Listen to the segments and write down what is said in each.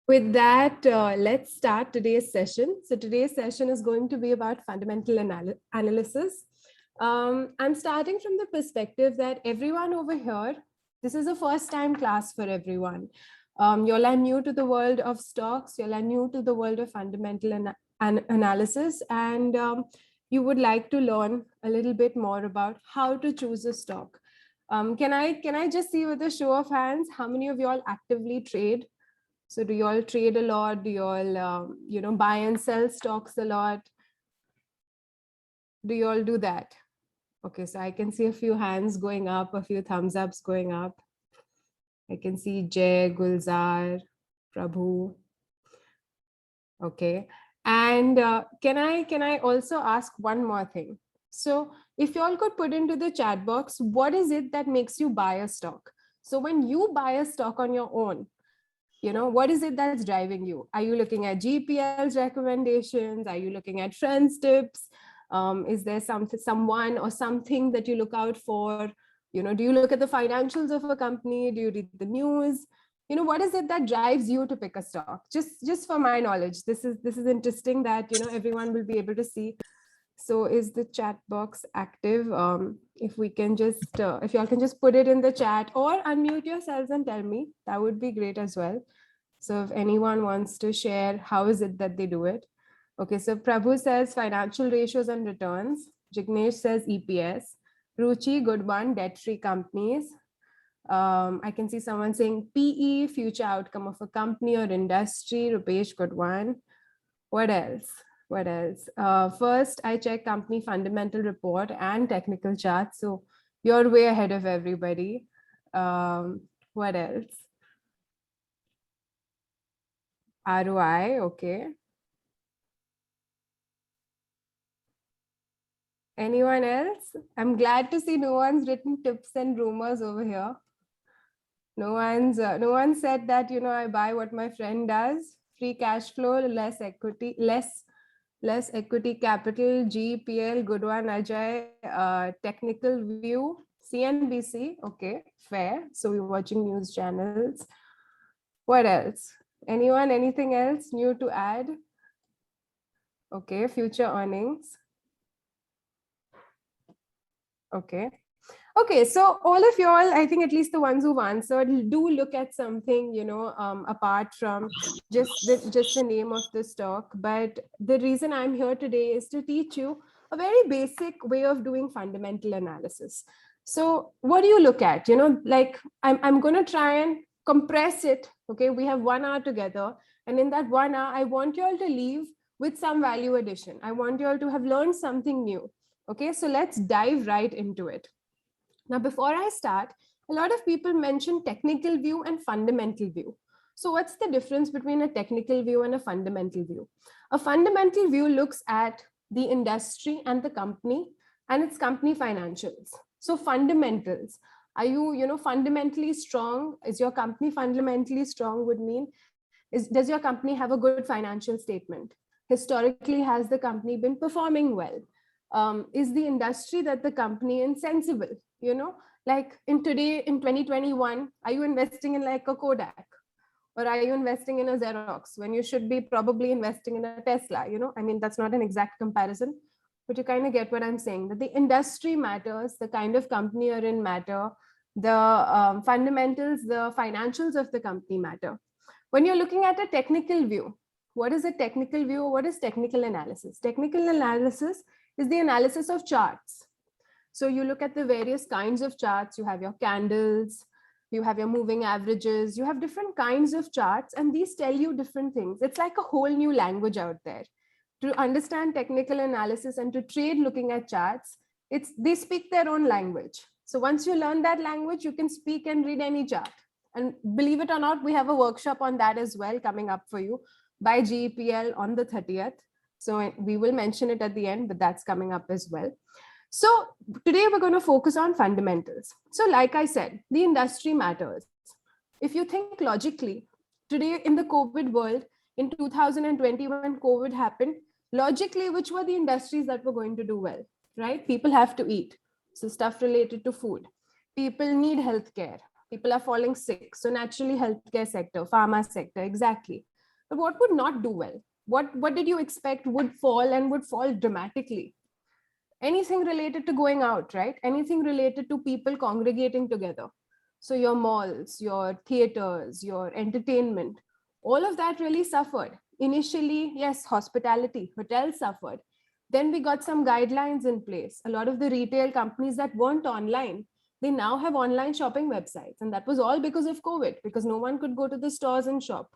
With that, let's start today's session. So today's session is going to be about fundamental analysis. I'm starting from the perspective that everyone over here, this is a first time class for everyone. You're new to the world of stocks, you're new to the world of fundamental analysis, and you would like to learn a little bit more about how to choose a stock. Can I just see with a show of hands, how many of you all actively trade? So do you all trade a lot? Do you all, buy and sell stocks a lot? Do you all do that? Okay, so I can see a few hands going up, a few thumbs ups going up. I can see Jay, Gulzar, Prabhu. Okay, and can I also ask one more thing? So if you all could put into the chat box, what is it that makes you buy a stock? So when you buy a stock on your own, what is it that's driving you? Are you looking at GPL's recommendations? Are you looking at friends tips? Is there someone or something that you look out for? Do you look at the financials of a company? Do you read the news? What is it that drives you to pick a stock? Just for my knowledge, this is interesting that everyone will be able to see. So is the chat box active? If we can just, if y'all can just put it in the chat or unmute yourselves and tell me, that would be great as well. So if anyone wants to share, how is it that they do it? Okay, so Prabhu says financial ratios and returns. Jignesh says EPS. Ruchi, good one, debt-free companies. I can see someone saying PE, future outcome of a company or industry. Rupesh, good one. What else? What else? First, I check company fundamental report and technical charts. So you're way ahead of everybody. What else? ROI, okay. Anyone else? I'm glad to see no one's written tips and rumors over here. No one said that, I buy what my friend does. Free cash flow, less equity, less equity capital, GPL, good one, Ajay, technical view, CNBC, okay, fair. So we're watching news channels. What else? Anyone, anything else new to add? Okay, future earnings. Okay. Okay, so all of y'all, I think at least the ones who've answered, do look at something, apart from just the name of the stock. But the reason I'm here today is to teach you a very basic way of doing fundamental analysis. So what do you look at? Like I'm going to try and compress it. Okay, we have 1 hour together. And in that 1 hour, I want you all to leave with some value addition. I want you all to have learned something new. Okay, so let's dive right into it. Now, before I start, a lot of people mention technical view and fundamental view. So what's the difference between a technical view and a fundamental view? A fundamental view looks at the industry and the company and its company financials. So fundamentals, are you, fundamentally strong? Is your company fundamentally strong would mean, does your company have a good financial statement? Historically, has the company been performing well? Is the industry that the company is sensible? Like in 2021, are you investing in like a Kodak, or are you investing in a Xerox when you should be probably investing in a Tesla? I mean, that's not an exact comparison, but you kind of get what I'm saying, that the industry matters, the kind of company you're in matter, the fundamentals, the financials of the company matter. When you're looking at a technical view, what is a technical view? What is technical analysis? Technical analysis is the analysis of charts. So you look at the various kinds of charts. You have your candles, you have your moving averages, you have different kinds of charts, and these tell you different things. It's like a whole new language out there. To understand technical analysis and to trade looking at charts, they speak their own language. So once you learn that language, you can speak and read any chart. And believe it or not, we have a workshop on that as well coming up for you by GEPL on the 30th. So we will mention it at the end, but that's coming up as well. So today we're going to focus on fundamentals. So like I said, the industry matters. If you think logically, today in the COVID world, in 2020 when COVID happened, logically, which were the industries that were going to do well, right? People have to eat. So stuff related to food. People need healthcare. People are falling sick. So naturally, healthcare sector, pharma sector, exactly. but what would not do well? What did you expect would fall and would fall dramatically? Anything related to going out, right? Anything related to people congregating together. So your malls, your theaters, your entertainment, all of that really suffered. Initially, yes, hospitality, hotels suffered. Then we got some guidelines in place. A lot of the retail companies that weren't online, they now have online shopping websites. And that was all because of COVID, because no one could go to the stores and shop.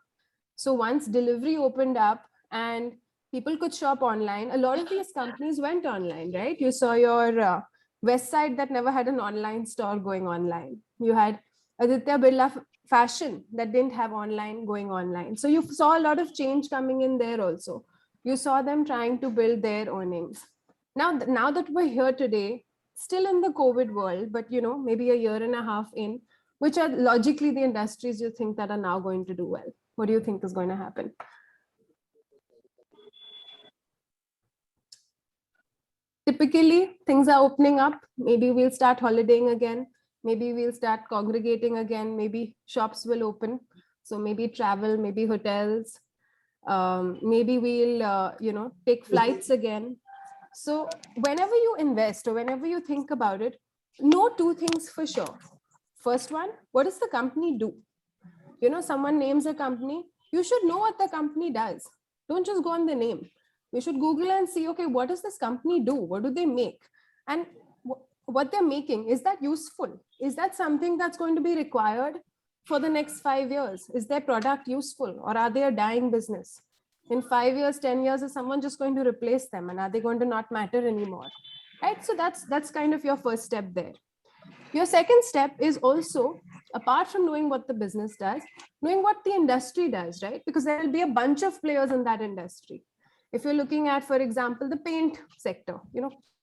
So once delivery opened up and people could shop online, a lot of these companies went online, right? You saw your West Side that never had an online store going online. You had Aditya Birla Fashion that didn't have online going online. So you saw a lot of change coming in there also. You saw them trying to build their earnings. Now that we're here today, still in the COVID world, but maybe a year and a half in, which are logically the industries you think that are now going to do well? What do you think is going to happen? Typically, things are opening up. Maybe we'll start holidaying again. Maybe we'll start congregating again. Maybe shops will open. So maybe travel, maybe hotels. Maybe we'll, take flights again. So whenever you invest or whenever you think about it, know two things for sure. First one, what does the company do? Someone names a company, you should know what the company does. Don't just go on the name. You should Google and see, okay, what does this company do? What do they make? And what they're making, is that useful? Is that something that's going to be required for the next 5 years? Is their product useful, or are they a dying business? In 5 years, 10 years, is someone just going to replace them, and are they going to not matter anymore? Right? So that's kind of your first step there. Your second step is also, apart from knowing what the business does, knowing what the industry does, right? Because there will be a bunch of players in that industry. If you're looking at, for example, the paint sector,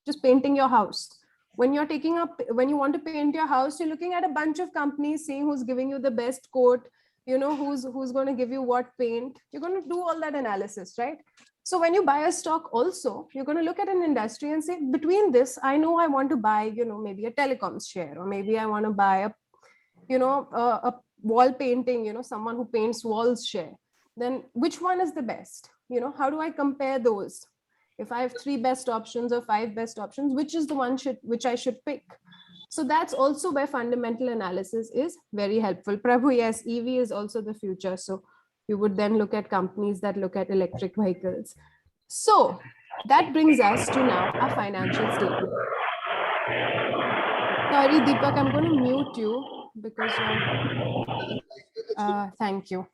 just painting your house. When you want to paint your house, you're looking at a bunch of companies, seeing who's giving you the best coat, who's going to give you what paint. You're going to do all that analysis, right? So when you buy a stock also, you're going to look at an industry and say, between this, I know I want to buy, maybe a telecoms share, or maybe I want to buy a wall painting, someone who paints walls share. Then which one is the best? How do I compare those? If I have 3 best options or 5 best options, which is the one which I should pick? So that's also where fundamental analysis is very helpful. Prabhu, yes, EV is also the future. So you would then look at companies that look at electric vehicles. So that brings us to now our financial statement. Sorry, Deepak, I'm going to mute you because thank you.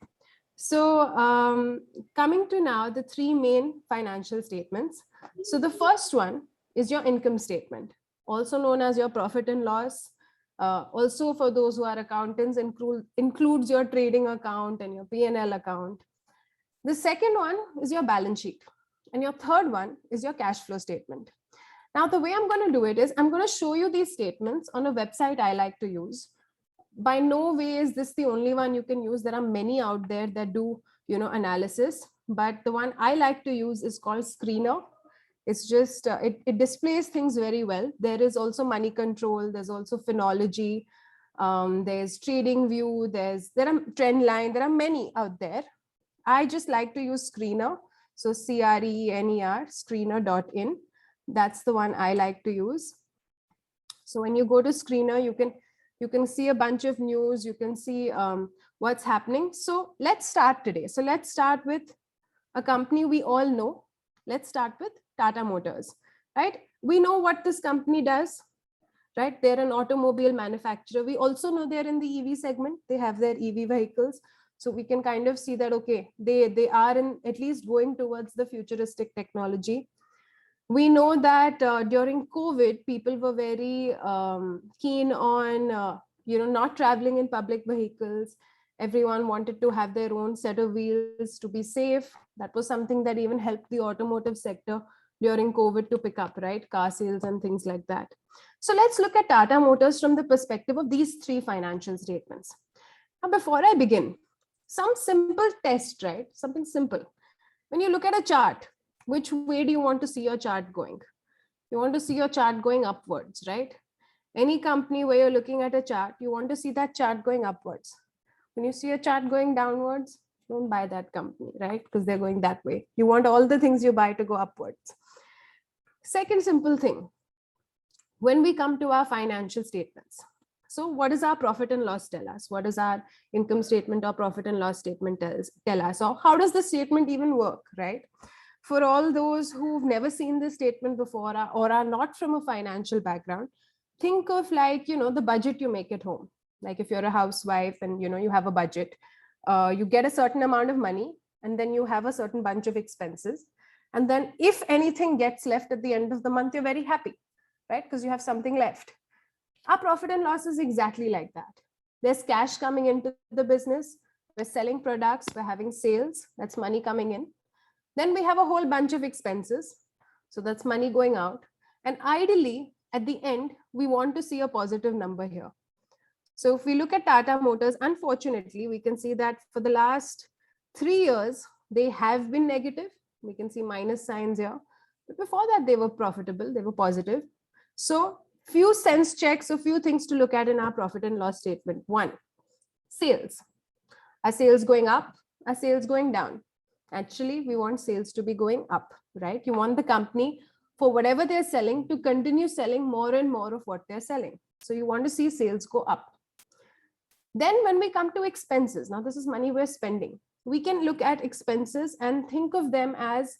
So coming to now the 3 main financial statements. So the first one is your income statement, also known as your profit and loss. Also, for those who are accountants, includes your trading account and your P&L account. The second one is your balance sheet. And your third one is your cash flow statement. Now, the way I'm going to do it is I'm going to show you these statements on a website I like to use. By no way is this the only one you can use. There are many out there that do, analysis. But the one I like to use is called Screener. It's just, it displays things very well. There is also Money Control. There's also Phenology. There's TradingView. There are Trendline. There are many out there. I just like to use Screener. So CRENER, screener.in. That's the one I like to use. So when you go to Screener, you can see a bunch of news. You can see what's happening. So let's start today. So let's start with a company we all know. Let's start with Tata Motors, right? We know what this company does, right? They're an automobile manufacturer. We also know they're in the EV segment. They have their EV vehicles. So we can kind of see that, okay, they are in at least going towards the futuristic technology. We know that during COVID, people were very keen on, not traveling in public vehicles. Everyone wanted to have their own set of wheels to be safe. That was something that even helped the automotive sector during COVID to pick up, right? Car sales and things like that. So let's look at Tata Motors from the perspective of these 3 financial statements. Now, before I begin, some simple test, right? Something simple. When you look at a chart, which way do you want to see your chart going? You want to see your chart going upwards, right? Any company where you're looking at a chart, you want to see that chart going upwards. When you see a chart going downwards, don't buy that company, right? Because they're going that way. You want all the things you buy to go upwards. Second simple thing, when we come to our financial statements, so what does our profit and loss tell us? What does our income statement or profit and loss statement tell us? Or how does the statement even work, right? For all those who've never seen this statement before or are not from a financial background, think of like, the budget you make at home. Like if you're a housewife and, you have a budget, you get a certain amount of money and then you have a certain bunch of expenses. And then if anything gets left at the end of the month, you're very happy, right? Because you have something left. Our profit and loss is exactly like that. There's cash coming into the business. We're selling products. We're having sales. That's money coming in. Then we have a whole bunch of expenses. So that's money going out. And ideally, at the end, we want to see a positive number here. So if we look at Tata Motors, unfortunately, we can see that for the last 3 years, they have been negative. We can see minus signs here. But before that, they were profitable. They were positive. So few sense checks, a few things to look at in our profit and loss statement. One, sales. Are sales going up? Are sales going down? Actually, we want sales to be going up, right? You want the company, for whatever they're selling, to continue selling more and more of what they're selling. So you want to see sales go up. Then when we come to expenses, now this is money we're spending. We can look at expenses and think of them as,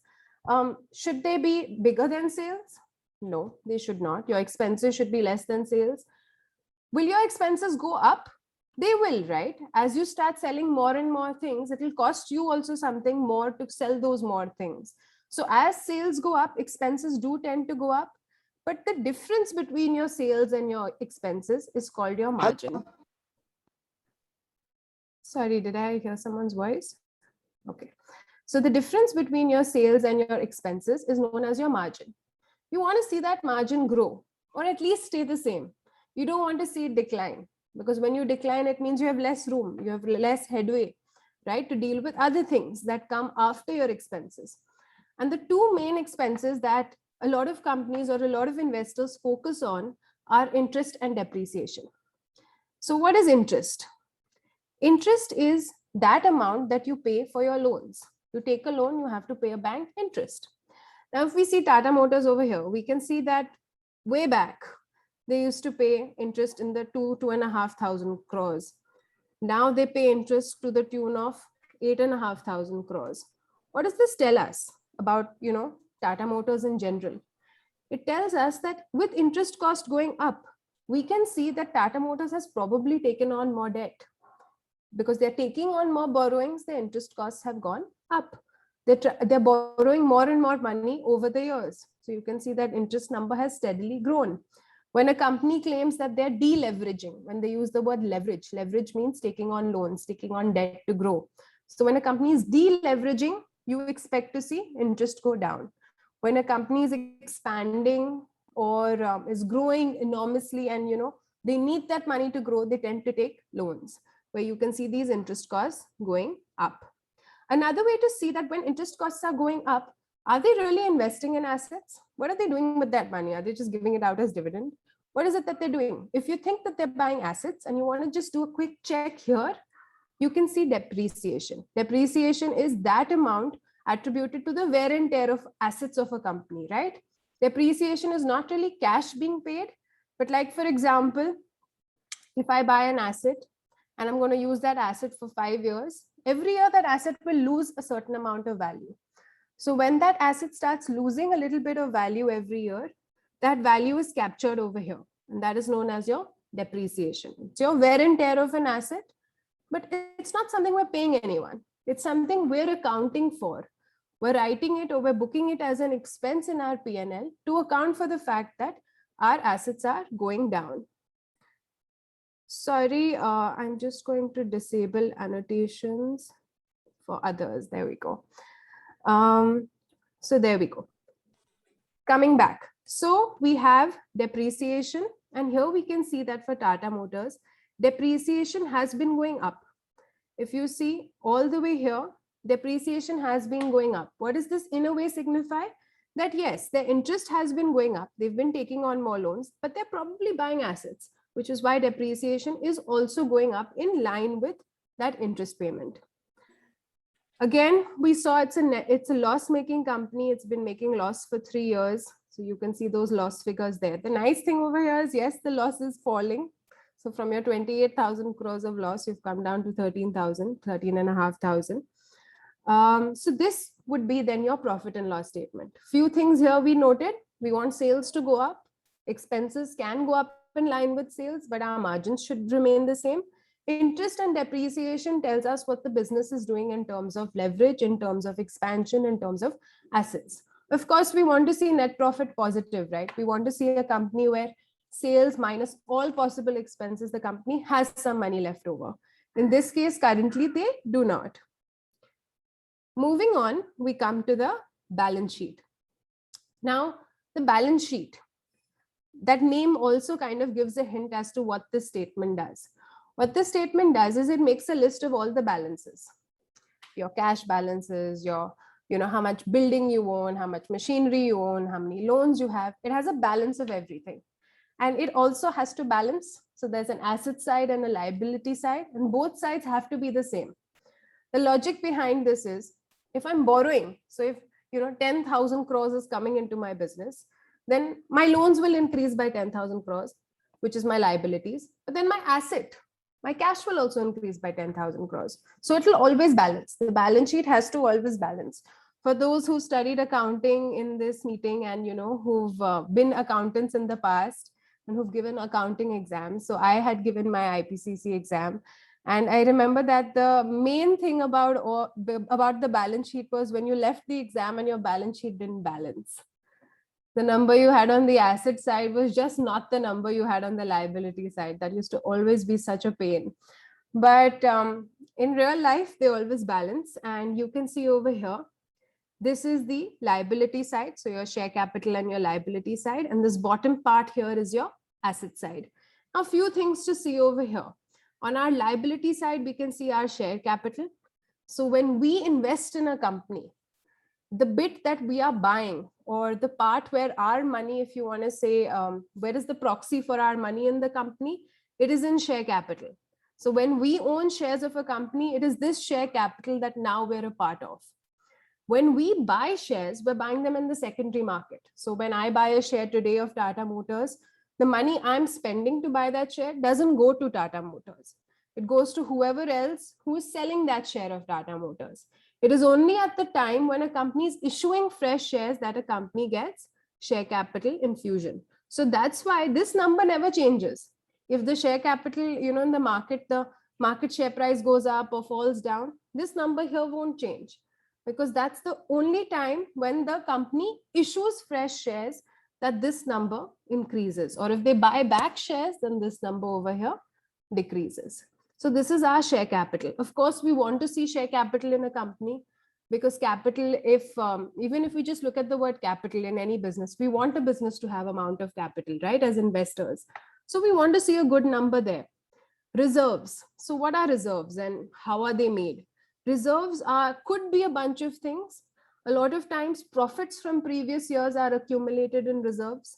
should they be bigger than sales? No, they should not. Your expenses should be less than sales. Will your expenses go up? They will, right? As you start selling more and more things, it will cost you also something more to sell those more things. So as sales go up, expenses do tend to go up. But the difference between your sales and your expenses is called your margin. Sorry, did I hear someone's voice? Okay. So the difference between your sales and your expenses is known as your margin. You want to see that margin grow or at least stay the same. You don't want to see it decline, because when you decline, it means you have less room, you have less headway, right, to deal with other things that come after your expenses. And the two main expenses that a lot of companies or a lot of investors focus on are interest and depreciation. So what is interest? Interest is that amount that you pay for your loans. You take a loan, you have to pay a bank interest. Now, if we see Tata Motors over here, we can see that way back, they used to pay interest in the 2,500 crores. Now they pay interest to the tune of 8,500 crores. What does this tell us about, Tata Motors in general? It tells us that with interest cost going up, we can see that Tata Motors has probably taken on more debt. Because they're taking on more borrowings, the interest costs have gone up. They're borrowing more and more money over the years. So you can see that interest number has steadily grown. When a company claims that they're deleveraging, when they use the word leverage means taking on loans, taking on debt to grow. So when a company is deleveraging, you expect to see interest go down. When a company is expanding or is growing enormously and, they need that money to grow, they tend to take loans, where you can see these interest costs going up. Another way to see that when interest costs are going up, are they really investing in assets? What are they doing with that money? Are they just giving it out as dividend? What is it that they're doing? If you think that they're buying assets and you want to just do a quick check here, you can see depreciation. Depreciation is that amount attributed to the wear and tear of assets of a company, right? Depreciation is not really cash being paid, but like, for example, if I buy an asset and I'm going to use that asset for 5 years, every year that asset will lose a certain amount of value. So when that asset starts losing a little bit of value every year, that value is captured over here. And that is known as your depreciation. It's your wear and tear of an asset, but it's not something we're paying anyone. It's something we're accounting for. We're writing it or we're booking it as an expense in our P&L to account for the fact that our assets are going down. Sorry, I'm just going to disable annotations for others. There we go. So there we go. Coming back. So we have depreciation, and here we can see that for Tata Motors, depreciation has been going up. If you see all the way here, depreciation has been going up. What does this in a way signify? That yes, their interest has been going up. They've been taking on more loans, but they're probably buying assets, which is why depreciation is also going up in line with that interest payment. Again, we saw it's a loss-making company. It's been making loss for 3 years. So you can see those loss figures there. The nice thing over here is, yes, the loss is falling. So from your 28,000 crores of loss, you've come down to 13,000, 13,500. So this would be then your profit and loss statement. Few things here we noted. We want sales to go up. Expenses can go up in line with sales, but our margins should remain the same. Interest and depreciation tells us what the business is doing in terms of leverage, in terms of expansion, in terms of assets. Of course, we want to see net profit positive, right? We want to see a company where sales minus all possible expenses, the company has some money left over. In this case, currently they do not. Moving on, we come to the balance sheet. Now, the balance sheet, that name also kind of gives a hint as to what this statement does. What this statement does is it makes a list of all the balances, your cash balances, your, how much building you own, how much machinery you own, how many loans you have. It has a balance of everything. And it also has to balance. So there's an asset side and a liability side, and both sides have to be the same. The logic behind this is, if I'm borrowing, so if 10,000 crores is coming into my business, then my loans will increase by 10,000 crores, which is my liabilities. But then my asset, my cash will also increase by 10,000 crores. So it will always balance. The balance sheet has to always balance. For those who studied accounting in this meeting and who've been accountants in the past and who've given accounting exams, so I had given my IPCC exam. And I remember that the main thing about the balance sheet was when you left the exam and your balance sheet didn't balance. The number you had on the asset side was just not the number you had on the liability side. That used to always be such a pain. But in real life, they always balance. And you can see over here, this is the liability side. So your share capital and your liability side. And this bottom part here is your asset side. Now, a few things to see over here. On our liability side, we can see our share capital. So when we invest in a company, the bit that we are buying, or the part where our money, if you want to say, where is the proxy for our money in the company, it is in share capital. So when we own shares of a company, it is this share capital that now we're a part of. When we buy shares, we're buying them in the secondary market. So when I buy a share today of Tata Motors, the money I'm spending to buy that share doesn't go to Tata Motors. It goes to whoever else who is selling that share of Tata Motors. It is only at the time when a company is issuing fresh shares that a company gets share capital infusion. So that's why this number never changes. If the share capital, in the market share price goes up or falls down, this number here won't change, because that's the only time when the company issues fresh shares that this number increases. Or if they buy back shares, then this number over here decreases. So this is our share capital. Of course, we want to see share capital in a company, because capital, even if we just look at the word capital in any business, we want a business to have amount of capital, right, as investors. So we want to see a good number there. Reserves. So what are reserves and how are they made? Reserves could be a bunch of things. A lot of times profits from previous years are accumulated in reserves.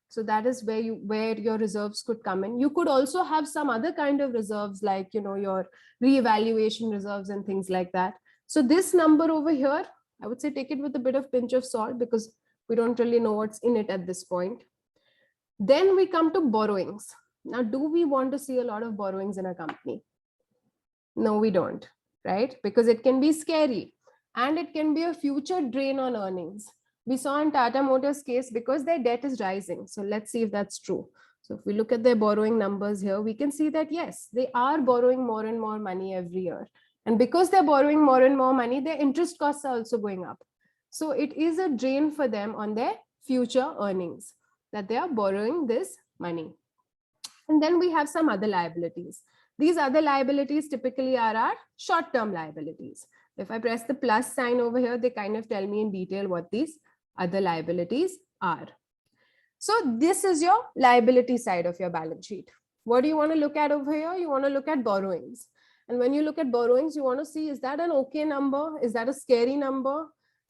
So that is where your reserves could come in. You could also have some other kind of reserves, like your reevaluation reserves and things like that. So this number over here, I would say take it with a bit of pinch of salt, because we don't really know what's in it at this point. Then we come to borrowings. Now, do we want to see a lot of borrowings in a company? No, we don't, right? Because it can be scary and it can be a future drain on earnings. We saw in Tata Motors case, because their debt is rising. So let's see if that's true. So if we look at their borrowing numbers here, we can see that yes, they are borrowing more and more money every year. And because they're borrowing more and more money, their interest costs are also going up. So it is a drain for them on their future earnings, that they are borrowing this money. And then we have some other liabilities. These other liabilities typically are our short-term liabilities. If I press the plus sign over here, they kind of tell me in detail what these other liabilities are. So this is your liability side of your balance sheet. What do you want to look at over here? You want to look at borrowings. And when you look at borrowings, you want to see, is that an okay number? Is that a scary number?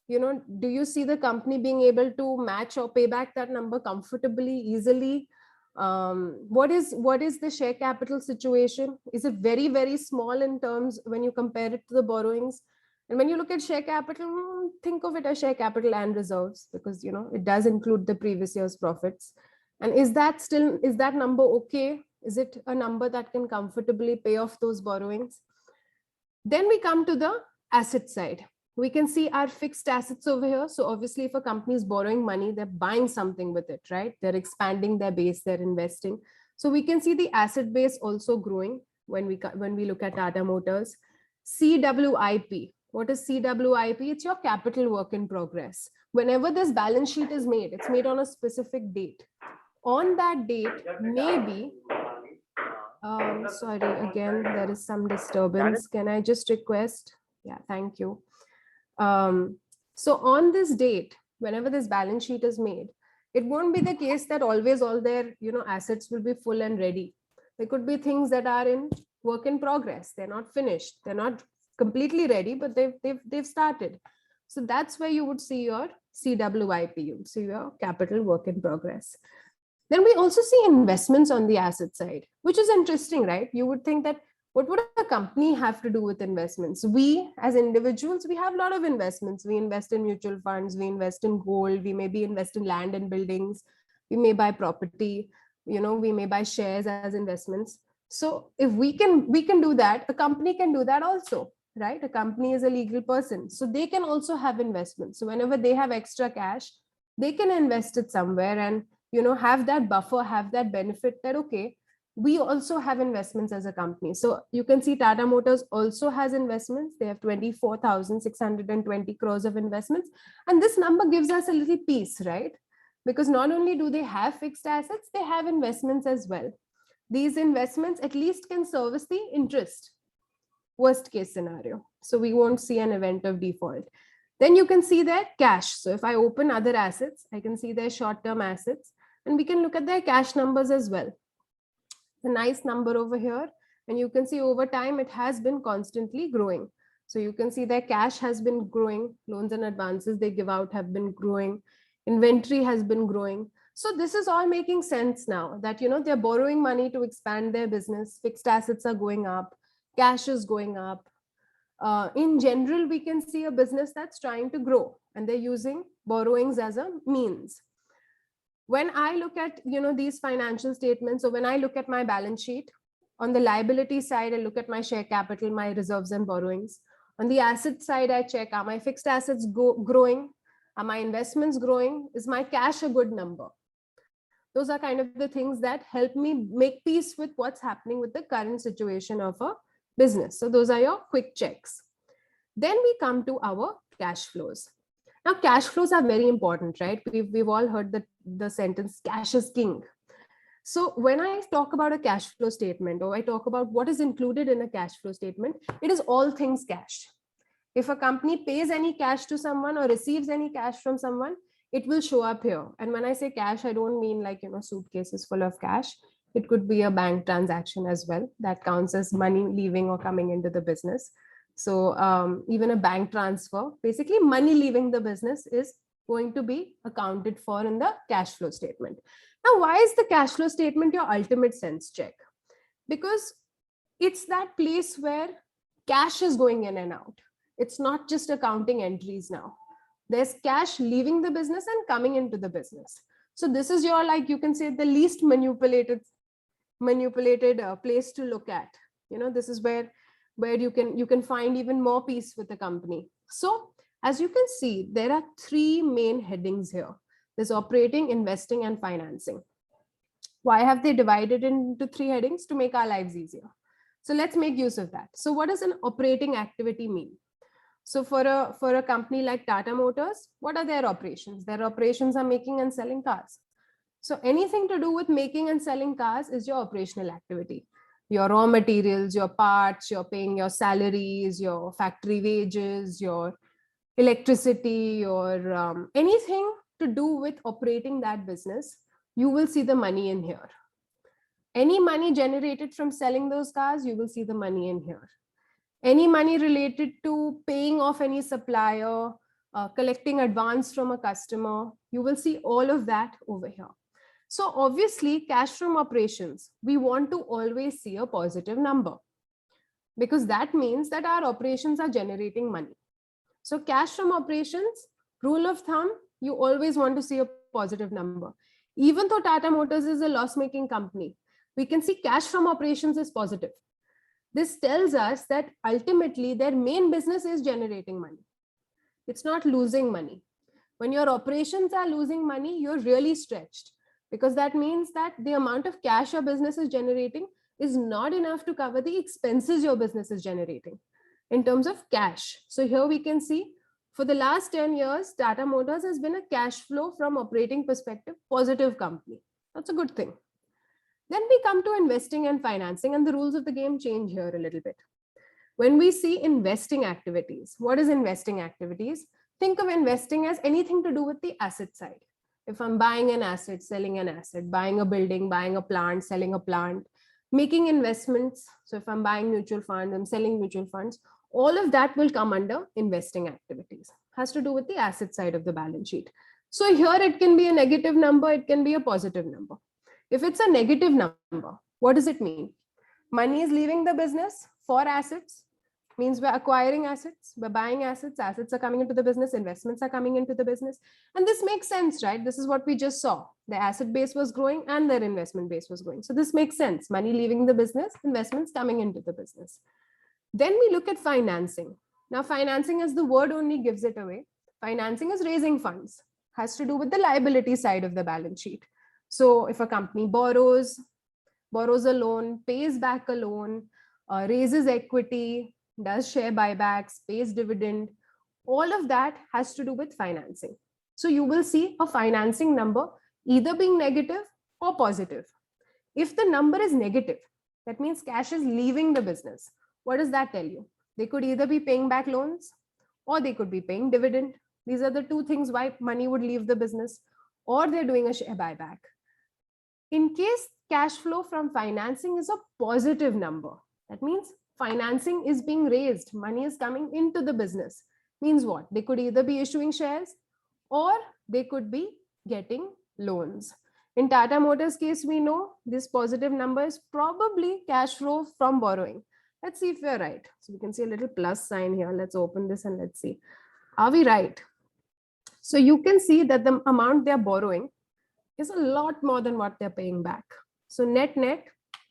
Do you see the company being able to match or pay back that number comfortably, easily? What is the share capital situation? Is it very, very small in terms when you compare it to the borrowings? And when you look at share capital, think of it as share capital and reserves, because it does include the previous year's profits. And is that number okay? Is it a number that can comfortably pay off those borrowings? Then we come to the asset side. We can see our fixed assets over here. So obviously, if a company is borrowing money, they're buying something with it, right? They're expanding their base, they're investing. So we can see the asset base also growing when we look at Tata Motors. CWIP. What is CWIP? It's your capital work in progress. Whenever this balance sheet is made, it's made on a specific date. On that date, maybe sorry, again, there is some disturbance. Can I just request? Yeah, thank you. So on this date, whenever this balance sheet is made, it won't be the case that always all their assets will be full and ready. There could be things that are in work in progress. They're not finished. They're not completely ready, but they've started. So that's where you would see your CWIP. You would see your capital work in progress. Then we also see investments on the asset side, which is interesting, right? You would think that what would a company have to do with investments? We as individuals, we have a lot of investments. We invest in mutual funds, we invest in gold, we maybe invest in land and buildings, we may buy property, we may buy shares as investments. So if we can do that, a company can do that also, right? A company is a legal person, so they can also have investments. So whenever they have extra cash, they can invest it somewhere and have that buffer, have that benefit that, okay, we also have investments as a company. So you can see Tata Motors also has investments. They have 24,620 crores of investments. And this number gives us a little peace, right? Because not only do they have fixed assets, they have investments as well. These investments at least can service the interest, worst case scenario. So we won't see an event of default. Then you can see their cash. So if I open other assets, I can see their short-term assets, and we can look at their cash numbers as well. A nice number over here, and you can see over time it has been constantly growing. So you can see their cash has been growing, loans and advances they give out have been growing, inventory has been growing. So this is all making sense now that they're borrowing money to expand their business, fixed assets are going up, cash is going up. In general, we can see a business that's trying to grow, and they're using borrowings as a means. When I look at these financial statements, or when I look at my balance sheet, on the liability side, I look at my share capital, my reserves and borrowings. On the asset side, I check, are my fixed assets growing? Are my investments growing? Is my cash a good number? Those are kind of the things that help me make peace with what's happening with the current situation of a business. So those are your quick checks. Then we come to our cash flows. Now, cash flows are very important, right? We've all heard the sentence, cash is king. So when I talk about a cash flow statement, or I talk about what is included in a cash flow statement, it is all things cash. If a company pays any cash to someone or receives any cash from someone, it will show up here. And when I say cash, I don't mean like, suitcases full of cash. It could be a bank transaction as well. That counts as money leaving or coming into the business. So even a bank transfer, basically money leaving the business, is going to be accounted for in the cash flow statement. Now, why is the cash flow statement your ultimate sense check? Because it's that place where cash is going in and out. It's not just accounting entries now. There's cash leaving the business and coming into the business. So this is your, like, you can say, the least manipulated place to look at. This is where you can find even more peace with the company. So as you can see, there are three main headings here. There's operating, investing, and financing. Why have they divided into three headings? To make our lives easier. So let's make use of that. So what does an operating activity mean? So for a company like Tata Motors, what are their operations? Their operations are making and selling cars. So anything to do with making and selling cars is your operational activity. Your raw materials, your parts, you're paying your salaries, your factory wages, your electricity, your anything to do with operating that business, you will see the money in here. Any money generated from selling those cars, you will see the money in here. Any money related to paying off any supplier, collecting advance from a customer, you will see all of that over here. So obviously, cash from operations, we want to always see a positive number, because that means that our operations are generating money. So cash from operations, rule of thumb, you always want to see a positive number. Even though Tata Motors is a loss-making company, we can see cash from operations is positive. This tells us that ultimately their main business is generating money. It's not losing money. When your operations are losing money, you're really stretched, because that means that the amount of cash your business is generating is not enough to cover the expenses your business is generating in terms of cash. So here we can see for the last 10 years, Tata Motors has been a cash flow from operating perspective positive company. That's a good thing. Then we come to investing and financing, and the rules of the game change here a little bit. When we see investing activities, what is investing activities? Think of investing as anything to do with the asset side. If I'm buying an asset, selling an asset, buying a building, buying a plant, selling a plant, making investments. So if I'm buying mutual funds, I'm selling mutual funds, all of that will come under investing activities. Has to do with the asset side of the balance sheet. So here it can be a negative number, it can be a positive number. If it's a negative number, what does it mean? Money is leaving the business for assets, means we're acquiring assets, we're buying assets, assets are coming into the business, investments are coming into the business. And this makes sense, right? This is what we just saw. The asset base was growing and their investment base was growing. So this makes sense. Money leaving the business, investments coming into the business. Then we look at financing. Now, financing, as the word only gives it away, financing is raising funds, has to do with the liability side of the balance sheet. So if a company borrows a loan, pays back a loan, raises equity, does share buybacks, pays dividend, all of that has to do with financing. So you will see a financing number either being negative or positive. If the number is negative, that means cash is leaving the business. What does that tell you? They could either be paying back loans or they could be paying dividend. These are the two things why money would leave the business, or they're doing a share buyback. In case cash flow from financing is a positive number, that means financing is being raised, money is coming into the business. Means what? They could either be issuing shares or they could be getting loans. In Tata Motors case, we know this positive number is probably cash flow from borrowing. Let's see if we're right. So we can see a little plus sign here. Let's open this and let's see. Are we right? So you can see that the amount they're borrowing is a lot more than what they're paying back. So net,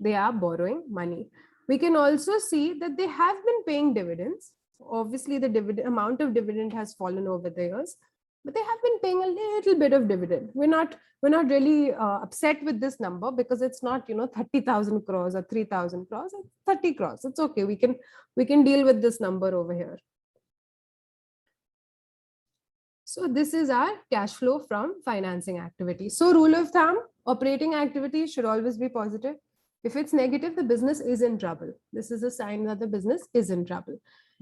they are borrowing money. We can also see that they have been paying dividends. Obviously, the amount of dividend has fallen over the years, but they have been paying a little bit of dividend. We're not really upset with this number, because it's not 30,000 crores or 3,000 crores. It's 30 crores. It's okay. We can deal with this number over here. So this is our cash flow from financing activity. So rule of thumb, operating activity should always be positive. If it's negative, the business is in trouble. This is a sign that the business is in trouble.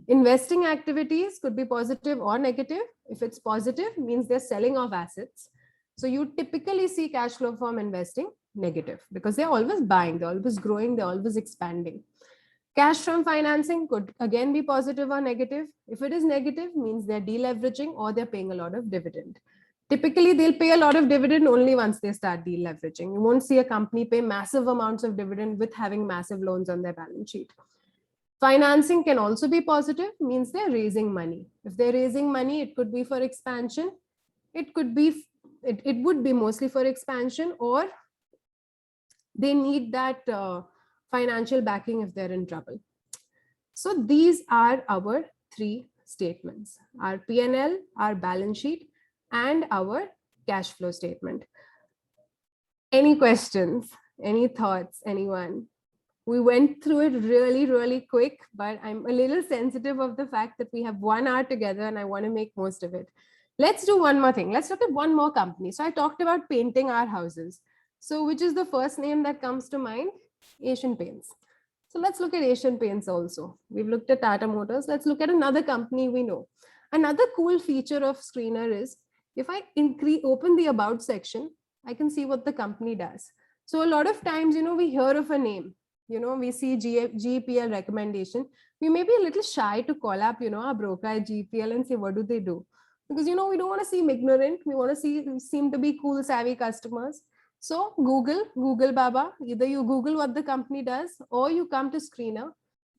Investing activities could be positive or negative. If it's positive, means they're selling off assets. So you typically see cash flow from investing negative, because they're always buying, they're always growing, they're always expanding. Cash from financing could again be positive or negative. If it is negative, means they're deleveraging or they're paying a lot of dividend. Typically, they'll pay a lot of dividend only once they start deleveraging. You won't see a company pay massive amounts of dividend with having massive loans on their balance sheet. Financing can also be positive, means they're raising money. If they're raising money, it could be for expansion. It would be mostly for expansion, or they need that financial backing if they're in trouble. So these are our three statements: our P&L, our balance sheet, and our cash flow statement. Any questions? Any thoughts? Anyone? We went through it really, really quick, but I'm a little sensitive of the fact that we have 1 hour together and I want to make most of it. Let's do one more thing. Let's look at one more company. So I talked about painting our houses. So which is the first name that comes to mind? Asian Paints. So let's look at Asian Paints also. We've looked at Tata Motors. Let's look at another company we know. Another cool feature of Screener is if I open the about section, I can see what the company does. So a lot of times, we hear of a name, we see GEPL recommendation. We may be a little shy to call up, our broker at GEPL and say, what do they do? Because, we don't want to seem ignorant. We want to seem to be cool, savvy customers. So Google Baba, either you Google what the company does or you come to Screener,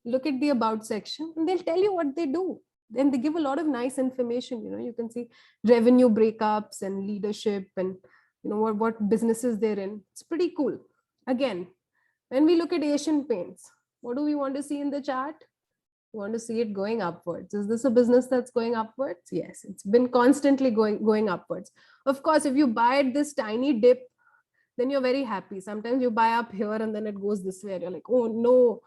look at the about section and they'll tell you what they do. and they give a lot of nice information. You can see revenue breakups and leadership and what businesses they're in. It's pretty cool. Again, when we look at Asian Paints, what do we want to see in the chart? We want to see it going upwards. Is this a business that's going upwards? Yes, it's been constantly going upwards. Of course, if you buy at this tiny dip, then you're very happy. Sometimes you buy up here and then it goes this way. You're like, oh no.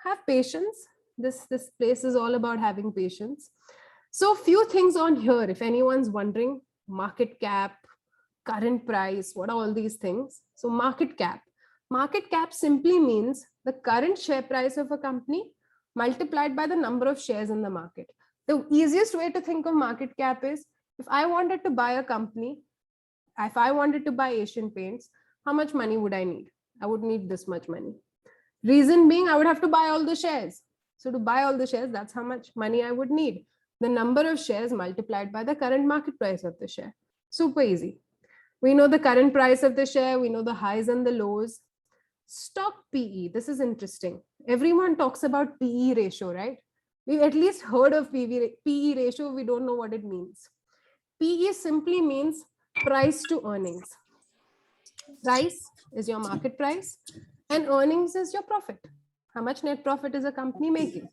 Have patience. This place is all about having patience. So few things on here. If anyone's wondering, market cap, current price, what are all these things? So market cap. Market cap simply means the current share price of a company multiplied by the number of shares in the market. The easiest way to think of market cap is, if I wanted to buy a company, if I wanted to buy Asian Paints, how much money would I need? I would need this much money. Reason being, I would have to buy all the shares. So to buy all the shares, that's how much money I would need. The number of shares multiplied by the current market price of the share. Super easy. We know the current price of the share. We know the highs and the lows. Stock PE. This is interesting. Everyone talks about PE ratio, right? We've at least heard of PE ratio. We don't know what it means. PE simply means price to earnings. Price is your market price and earnings is your profit. How much net profit is a company making?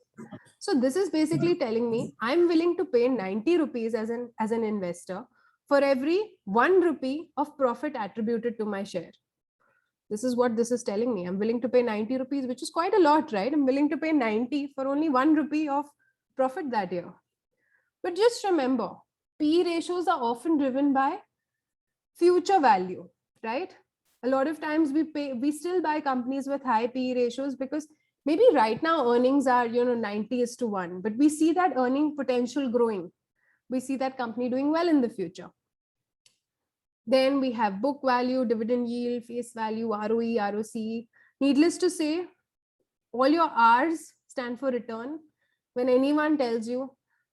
So this is basically telling me I'm willing to pay 90 rupees as an investor for every 1 rupee of profit attributed to my share. This is what this is telling me. I'm willing to pay 90 rupees, which is quite a lot, right? I'm willing to pay 90 for only 1 rupee of profit that year. But just remember, PE ratios are often driven by future value, right? A lot of times we still buy companies with high PE ratios because maybe right now earnings are 90:1, but we see that earning potential growing. We see that company doing well in the future. Then we have book value, dividend yield, face value, ROE, ROC. Needless to say, all your R's stand for return. When anyone tells you,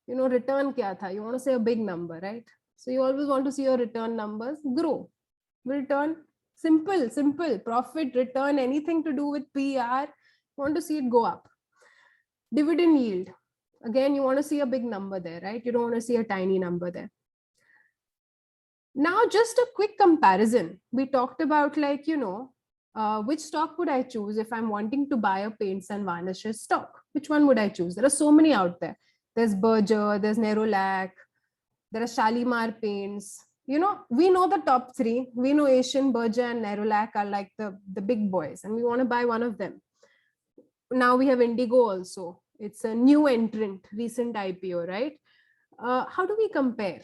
return kya tha, you want to say a big number, right? So you always want to see your return numbers grow. Return, simple, profit, return, anything to do with PER, you want to see it go up. Dividend yield. Again, you want to see a big number there, right? You don't want to see a tiny number there. Now, just a quick comparison. We talked about which stock would I choose if I'm wanting to buy a paints and varnishes stock? Which one would I choose? There are so many out there. There's Berger, there's Nerolac, there are Shalimar Paints. We know the top three. We know Asian, Berger, and Nerolac are like the big boys, and we want to buy one of them. Now we have Indigo also. It's a new entrant, recent IPO, right? How do we compare?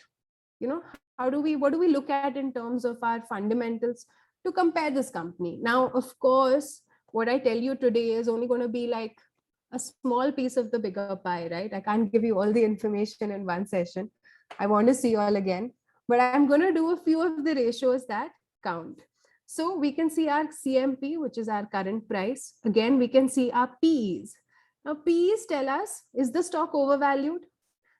What do we look at in terms of our fundamentals to compare this company? Now, of course, what I tell you today is only going to be like a small piece of the bigger pie, right? I can't give you all the information in one session. I want to see you all again, but I'm going to do a few of the ratios that count. So we can see our CMP, which is our current price. Again, we can see our PEs. Now, PEs tell us, is the stock overvalued?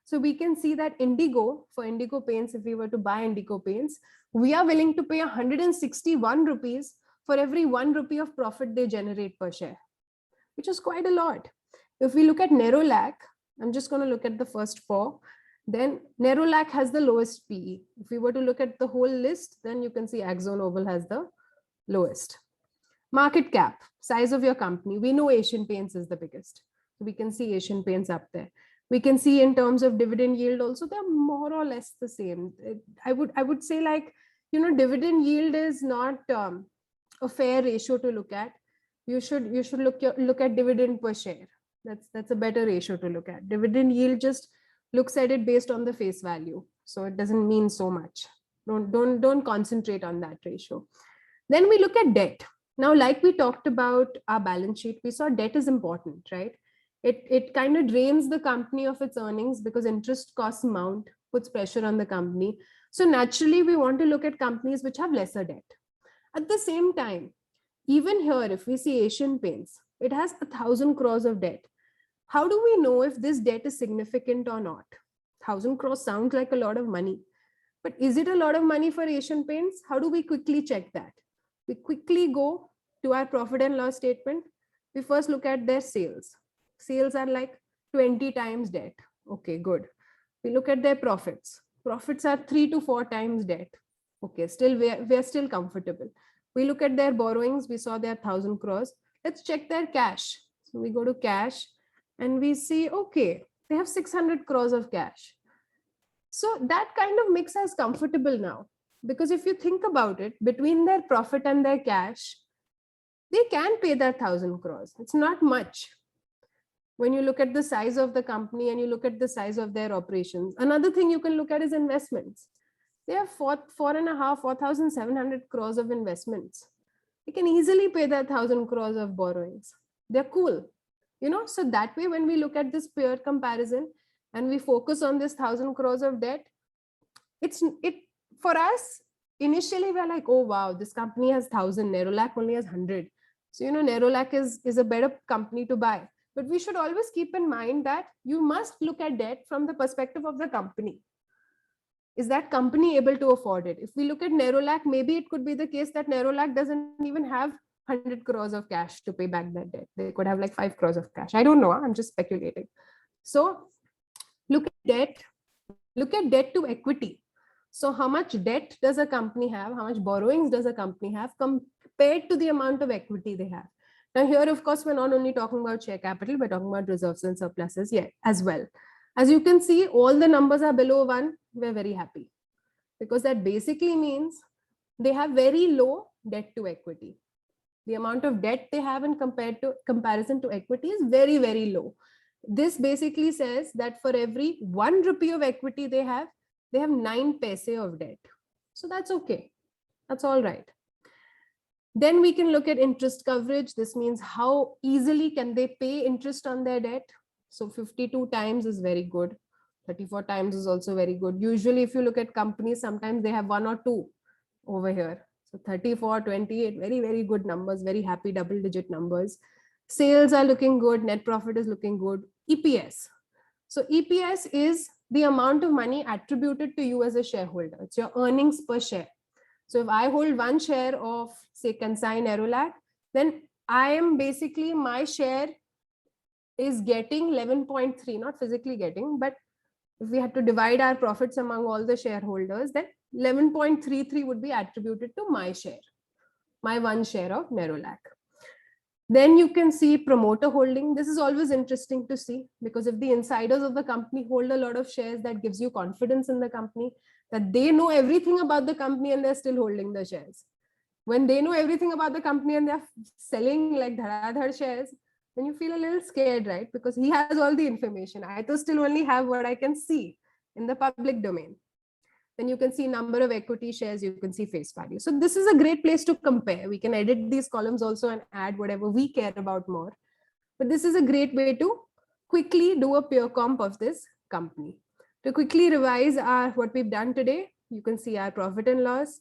So we can see that Indigo, for Indigo Paints, if we were to buy Indigo Paints, we are willing to pay 161 rupees for every 1 rupee of profit they generate per share, which is quite a lot. If we look at Nerolac, I'm just going to look at the first four, then Nerolac has the lowest PE. If we were to look at the whole list, then you can see AkzoNobel has the lowest. Market cap, size of your company. We know Asian Paints is the biggest. So we can see Asian Paints up there. We can see in terms of dividend yield also, they're more or less the same. I would say dividend yield is not a fair ratio to look at. You should look at dividend per share. That's a better ratio to look at. Dividend yield just looks at it based on the face value. So it doesn't mean so much. Don't concentrate on that ratio. Then we look at debt. Now, like we talked about our balance sheet, we saw debt is important, right? It kind of drains the company of its earnings because interest costs mount, puts pressure on the company. So naturally, we want to look at companies which have lesser debt. At the same time, even here, if we see Asian Paints, it has 1,000 crores of debt. How do we know if this debt is significant or not? 1,000 crores sounds like a lot of money, but is it a lot of money for Asian Paints? How do we quickly check that? We quickly go to our profit and loss statement. We first look at their sales. Sales are like 20 times debt. Okay, good. We look at their profits. Profits are 3 to 4 times debt. Okay, still we're still comfortable. We look at their borrowings. We saw their 1,000 crores. Let's check their cash. So we go to cash and we see, okay, they have 600 crores of cash. So that kind of makes us comfortable now. Because if you think about it, between their profit and their cash, they can pay that 1,000 crores. It's not much when you look at the size of the company and you look at the size of their operations. Another thing you can look at is investments. They have 4,700 crores of investments. They can easily pay that 1,000 crores of borrowings. They're cool. So that way, when we look at this peer comparison and we focus on this 1,000 crores of debt, it for us, initially we're like, oh wow, this company has 1,000, Nerolac only has 100. So, Nerolac is a better company to buy. But we should always keep in mind that you must look at debt from the perspective of the company. Is that company able to afford it? If we look at Nerolac, maybe it could be the case that Nerolac doesn't even have 100 crores of cash to pay back that debt. They could have like 5 crores of cash. I don't know. I'm just speculating. So look at debt to equity. So how much debt does a company have? How much borrowings does a company have compared to the amount of equity they have? Now here, of course, we're not only talking about share capital, we're talking about reserves and surpluses as well. As you can see, all the numbers are below 1. We're very happy because that basically means they have very low debt to equity. The amount of debt they have in comparison to equity is very, very low. This basically says that for every 1 rupee of equity they have 9 paise of debt. So that's okay. That's all right. Then we can look at interest coverage. This means how easily can they pay interest on their debt. So 52 times is very good. 34 times is also very good. Usually if you look at companies, sometimes they have 1 or 2 over here. So 34, 28, very, very good numbers, very happy double-digit numbers. Sales are looking good. Net profit is looking good. EPS. So EPS is the amount of money attributed to you as a shareholder. It's your earnings per share. So if I hold 1 share of, say, Kansai Nerolac, then I am basically, my share is getting 11.3, not physically getting, but if we had to divide our profits among all the shareholders, then 11.33 would be attributed to my share, my 1 share of Nerolac. Then you can see promoter holding. This is always interesting to see because if the insiders of the company hold a lot of shares, that gives you confidence in the company that they know everything about the company and they're still holding the shares. When they know everything about the company and they're selling like dhadadhad shares, then you feel a little scared, right? Because he has all the information. I still only have what I can see in the public domain. Then you can see number of equity shares, you can see face value. So this is a great place to compare. We can edit these columns also and add whatever we care about more. But this is a great way to quickly do a peer comp of this company. To quickly revise what we've done today, you can see our profit and loss.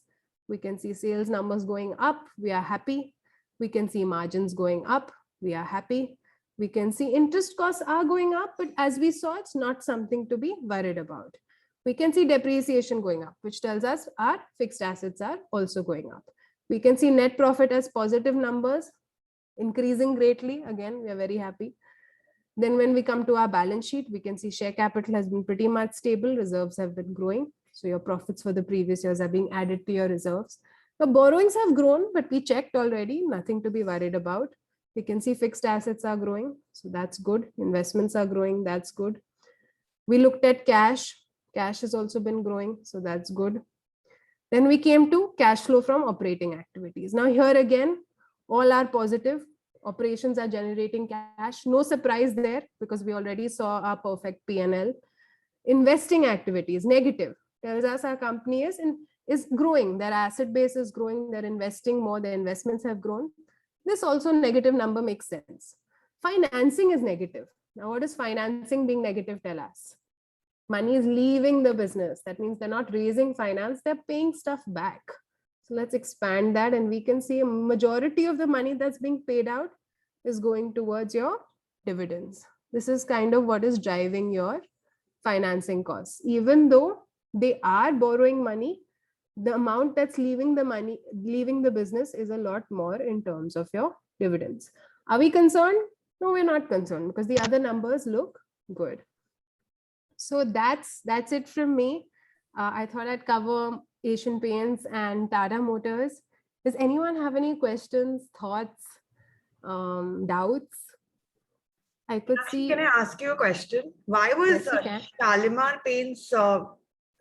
We can see sales numbers going up. We are happy. We can see margins going up. We are happy. We can see interest costs are going up, but as we saw, it's not something to be worried about. We can see depreciation going up, which tells us our fixed assets are also going up. We can see net profit as positive numbers, increasing greatly. Again, we are very happy. Then when we come to our balance sheet, we can see share capital has been pretty much stable. Reserves have been growing. So your profits for the previous years are being added to your reserves. The borrowings have grown, but we checked already, nothing to be worried about. We can see fixed assets are growing. So that's good. Investments are growing. That's good. We looked at cash. Cash has also been growing. So that's good. Then we came to cash flow from operating activities. Now here again, all are positive. Operations are generating cash. No surprise there because we already saw our perfect P&L. Investing activities, negative. Tells us our company is growing. Their asset base is growing. They're investing more. Their investments have grown. This also negative number makes sense. Financing is negative. Now, what does financing being negative tell us? Money is leaving the business. That means they're not raising finance. They're paying stuff back. So let's expand that and we can see a majority of the money that's being paid out is going towards your dividends. This is kind of what is driving your financing costs. Even though they are borrowing money, the amount that's leaving the business is a lot more in terms of your dividends. Are we concerned? No, we're not concerned because the other numbers look good. So that's it from me. I thought I'd cover Asian Paints and Tata Motors. Does anyone have any questions, thoughts, doubts? I could see. Can I ask you a question? Why was Yes, you can. Shalimar Paints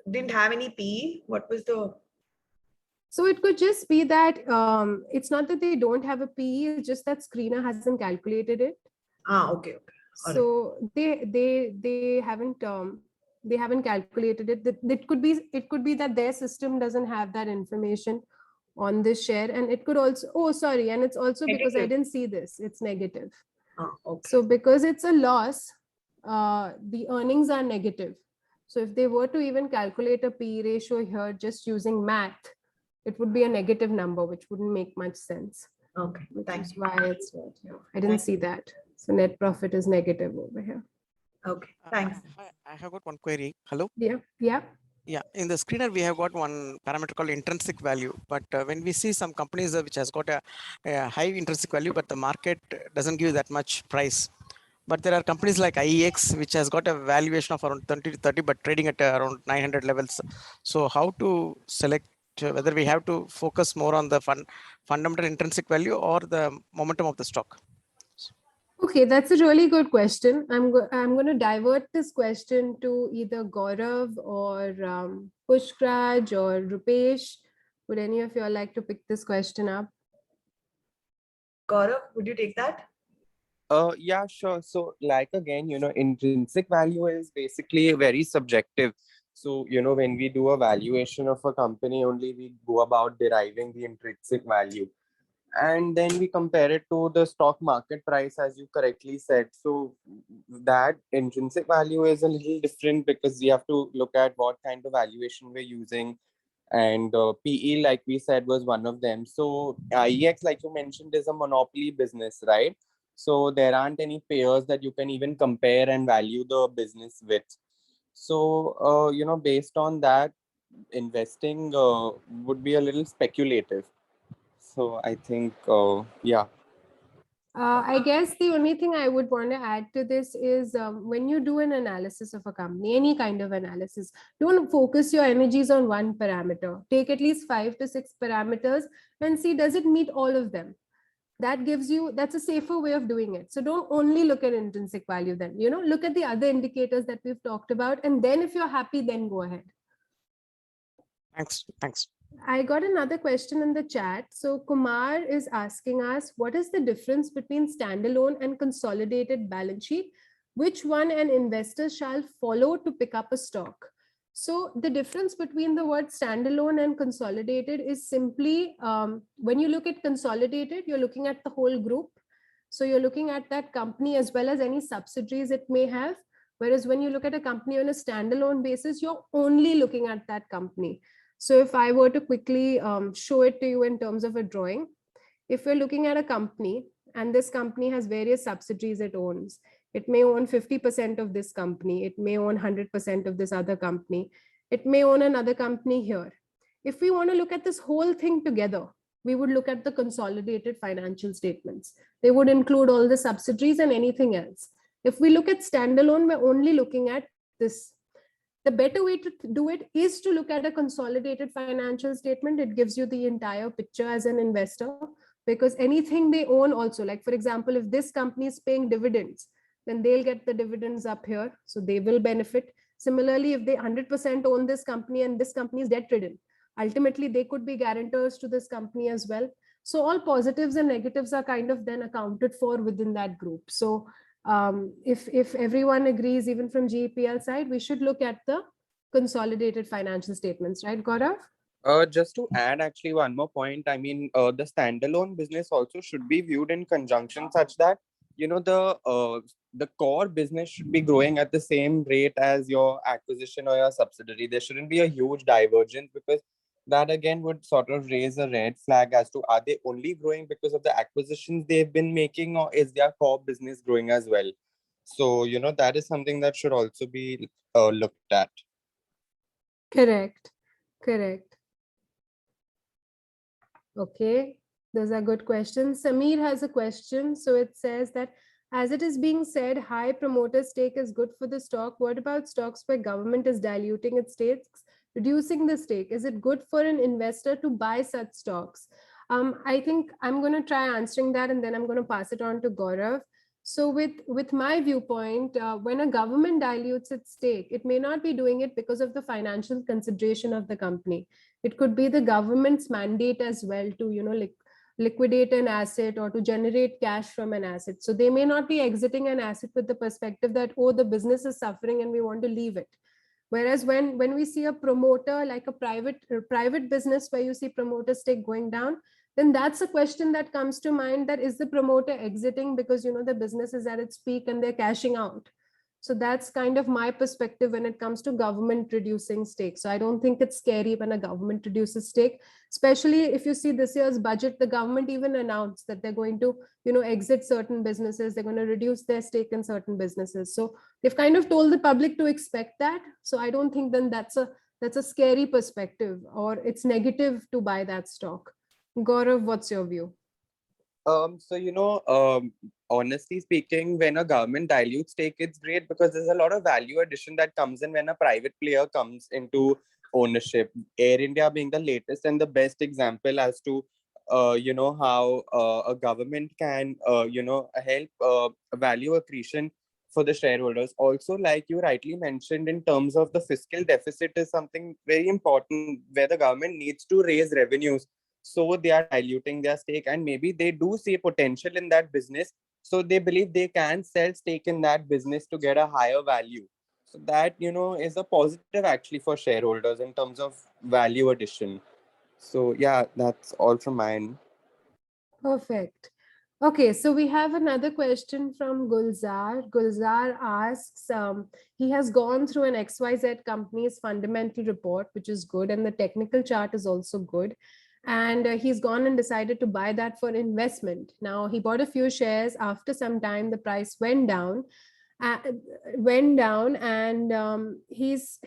didn't have any PE? What was the... So it could just be that it's not that they don't have a PE, it's just that Screener hasn't calculated it. Okay. All right. So they haven't calculated it. It could be that their system doesn't have that information on this share, and it could also, and it's also because I Negative. didn't see this, it's negative. Okay. So because it's a loss, the earnings are negative. So if they were to even calculate a PE ratio here just using math, it would be a negative number, which wouldn't make much sense. Okay, Which is thank you. why it's not here. I didn't see that. So net profit is negative over here. Okay, thanks. I have got one query. Hello? Yeah. Yeah, in the screener, we have got one parameter called intrinsic value. But when we see some companies which has got a high intrinsic value, but the market doesn't give that much price. But there are companies like IEX, which has got a valuation of around 20 to 30, but trading at around 900 levels. So how to select whether we have to focus more on the fundamental intrinsic value or the momentum of the stock? Okay, that's a really good question. I'm going to divert this question to either Gaurav or Pushkraj or Rupesh. Would any of you all like to pick this question up? Gaurav, would you take that? Yeah, sure. So like again, intrinsic value is basically very subjective. So, when we do a valuation of a company, only we go about deriving the intrinsic value. And then we compare it to the stock market price, as you correctly said. So that intrinsic value is a little different because we have to look at what kind of valuation we're using. And PE, like we said, was one of them. So IEX, like you mentioned, is a monopoly business, right? So there aren't any peers that you can even compare and value the business with. So, based on that, investing would be a little speculative. So I think, yeah. I guess the only thing I would want to add to this is when you do an analysis of a company, any kind of analysis, don't focus your energies on one parameter. Take at least 5 to 6 parameters and see, does it meet all of them? That's a safer way of doing it. So don't only look at intrinsic value then, look at the other indicators that we've talked about. And then if you're happy, then go ahead. Thanks. I got another question in the chat. So Kumar is asking us, what is the difference between standalone and consolidated balance sheet? Which one an investor shall follow to pick up a stock? So the difference between the word standalone and consolidated is simply when you look at consolidated, you're looking at the whole group. So you're looking at that company as well as any subsidiaries it may have. Whereas when you look at a company on a standalone basis, you're only looking at that company. So if I were to quickly show it to you in terms of a drawing, if we're looking at a company and this company has various subsidiaries it owns, it may own 50% of this company, it may own 100% of this other company, it may own another company here. If we want to look at this whole thing together, we would look at the consolidated financial statements. They would include all the subsidiaries and anything else. If we look at standalone, we're only looking at this. The better way to do it is to look at a consolidated financial statement. It gives you the entire picture as an investor, because anything they own also, like for example, if this company is paying dividends, then they'll get the dividends up here. So they will benefit. Similarly, if they 100% own this company and this company is debt ridden, ultimately they could be guarantors to this company as well. So all positives and negatives are kind of then accounted for within that group. So if everyone agrees, even from GEPL side, we should look at the consolidated financial statements, right, Gaurav? Just to add actually one more point, I mean, the standalone business also should be viewed in conjunction such that, the core business should be growing at the same rate as your acquisition or your subsidiary. There shouldn't be a huge divergence, because that again would sort of raise a red flag as to, are they only growing because of the acquisitions they've been making, or is their core business growing as well? So, that is something that should also be looked at. Correct. Okay, those are good questions. Samir has a question. So it says that, As it is being said, high promoter stake is good for the stock. What about stocks where government is diluting its stakes, reducing the stake? Is it good for an investor to buy such stocks? I think I'm going to try answering that, and then I'm going to pass it on to Gaurav. So with my viewpoint, when a government dilutes its stake, it may not be doing it because of the financial consideration of the company. It could be the government's mandate as well to, liquidate an asset or to generate cash from an asset. So they may not be exiting an asset with the perspective that, oh, the business is suffering and we want to leave it. Whereas when we see a promoter, like a private business where you see promoter stake going down, then that's a question that comes to mind, that is the promoter exiting because the business is at its peak and they're cashing out. So that's kind of my perspective when it comes to government reducing stake. So I don't think it's scary when a government reduces stake, especially if you see this year's budget, the government even announced that they're going to, exit certain businesses, they're going to reduce their stake in certain businesses. So they've kind of told the public to expect that. So I don't think then that's a scary perspective, or it's negative to buy that stock. Gaurav, what's your view? Honestly speaking, when a government dilutes stake, it's great because there's a lot of value addition that comes in when a private player comes into ownership. Air India being the latest and the best example as to, how a government can, help value accretion for the shareholders. Also, like you rightly mentioned, in terms of the fiscal deficit is something very important where the government needs to raise revenues, so they are diluting their stake, and maybe they do see potential in that business, so they believe they can sell stake in that business to get a higher value. So that is a positive actually for shareholders in terms of value addition. So yeah, that's all from mine. Perfect. Okay, so we have another question from Gulzar. Gulzar asks, he has gone through an XYZ company's fundamental report, which is good, and the technical chart is also good. And he's gone and decided to buy that for investment. Now, he bought a few shares. After some time, the price went down. And he's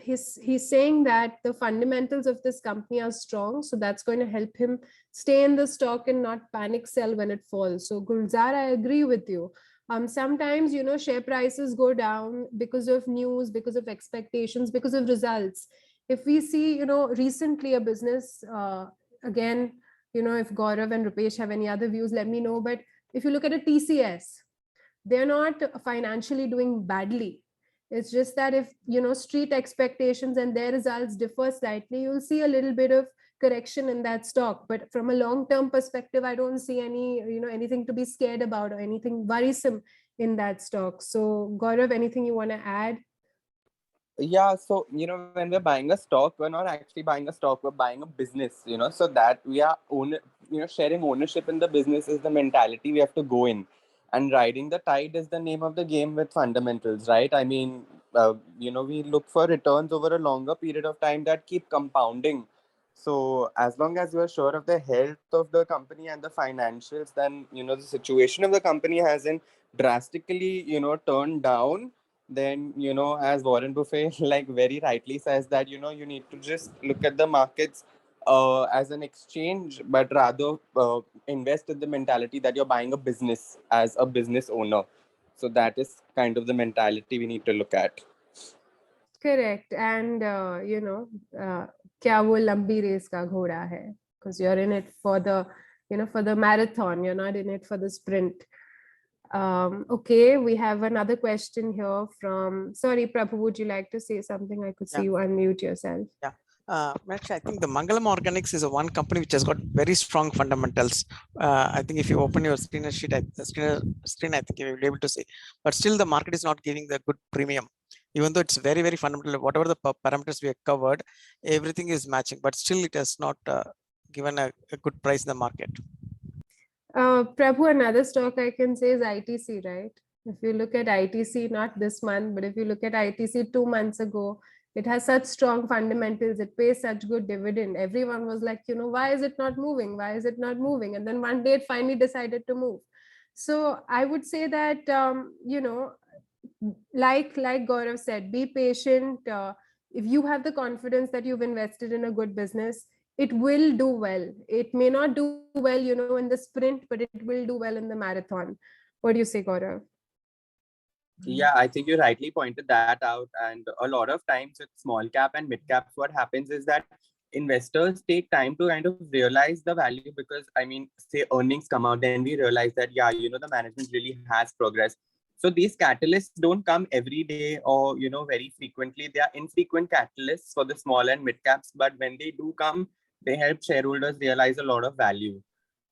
saying that the fundamentals of this company are strong, so that's going to help him stay in the stock and not panic sell when it falls. So Gulzar, I agree with you. Sometimes share prices go down because of news, because of expectations, because of results. If we see recently a business, again, if Gaurav and Rupesh have any other views, let me know. But if you look at a TCS, they're not financially doing badly. It's just that if street expectations and their results differ slightly, you'll see a little bit of correction in that stock. But from a long-term perspective, I don't see anything to be scared about or anything worrisome in that stock. So Gaurav, anything you want to add? Yeah, so when we're buying a stock, we're not actually buying a stock, we're buying a business, so that we are sharing ownership in the business is the mentality we have to go in. And riding the tide is the name of the game with fundamentals, right? I mean, we look for returns over a longer period of time that keep compounding. So as long as you are sure of the health of the company and the financials, then the situation of the company hasn't drastically turned down, then as Warren Buffett like very rightly says that you need to just look at the markets as an exchange, but rather invest in the mentality that you're buying a business as a business owner. So that is kind of the mentality we need to look at. Correct. And क्या वो लंबी race का घोड़ा है, because you're in it for the for the marathon, you're not in it for the sprint. Okay, we have another question here from, sorry Prabhu, would you like to say something? I could see you unmute yourself. Yeah. Actually, I think the Mangalam Organics is a one company which has got very strong fundamentals. I think if you open your screen, I think you will be able to see. But still, the market is not giving the good premium, even though it's very, very fundamental. Whatever the parameters we have covered, everything is matching. But still, it has not given a good price in the market. Prabhu, another stock I can say is ITC, right? If you look at ITC, not this month, but if you look at ITC 2 months ago, it has such strong fundamentals. It pays such good dividend. Everyone was like, why is it not moving? Why is it not moving? And then one day it finally decided to move. So I would say that, like Gaurav said, be patient. If you have the confidence that you've invested in a good business, it will do well. It may not do well, in the sprint, but it will do well in the marathon. What do you say, Gaurav? Yeah, I think you rightly pointed that out. And a lot of times with small cap and mid caps, what happens is that investors take time to kind of realize the value, because I mean, say earnings come out, then we realize that, yeah, the management really has progress. So these catalysts don't come every day or, very frequently. They are infrequent catalysts for the small and mid caps, but when they do come, they help shareholders realize a lot of value.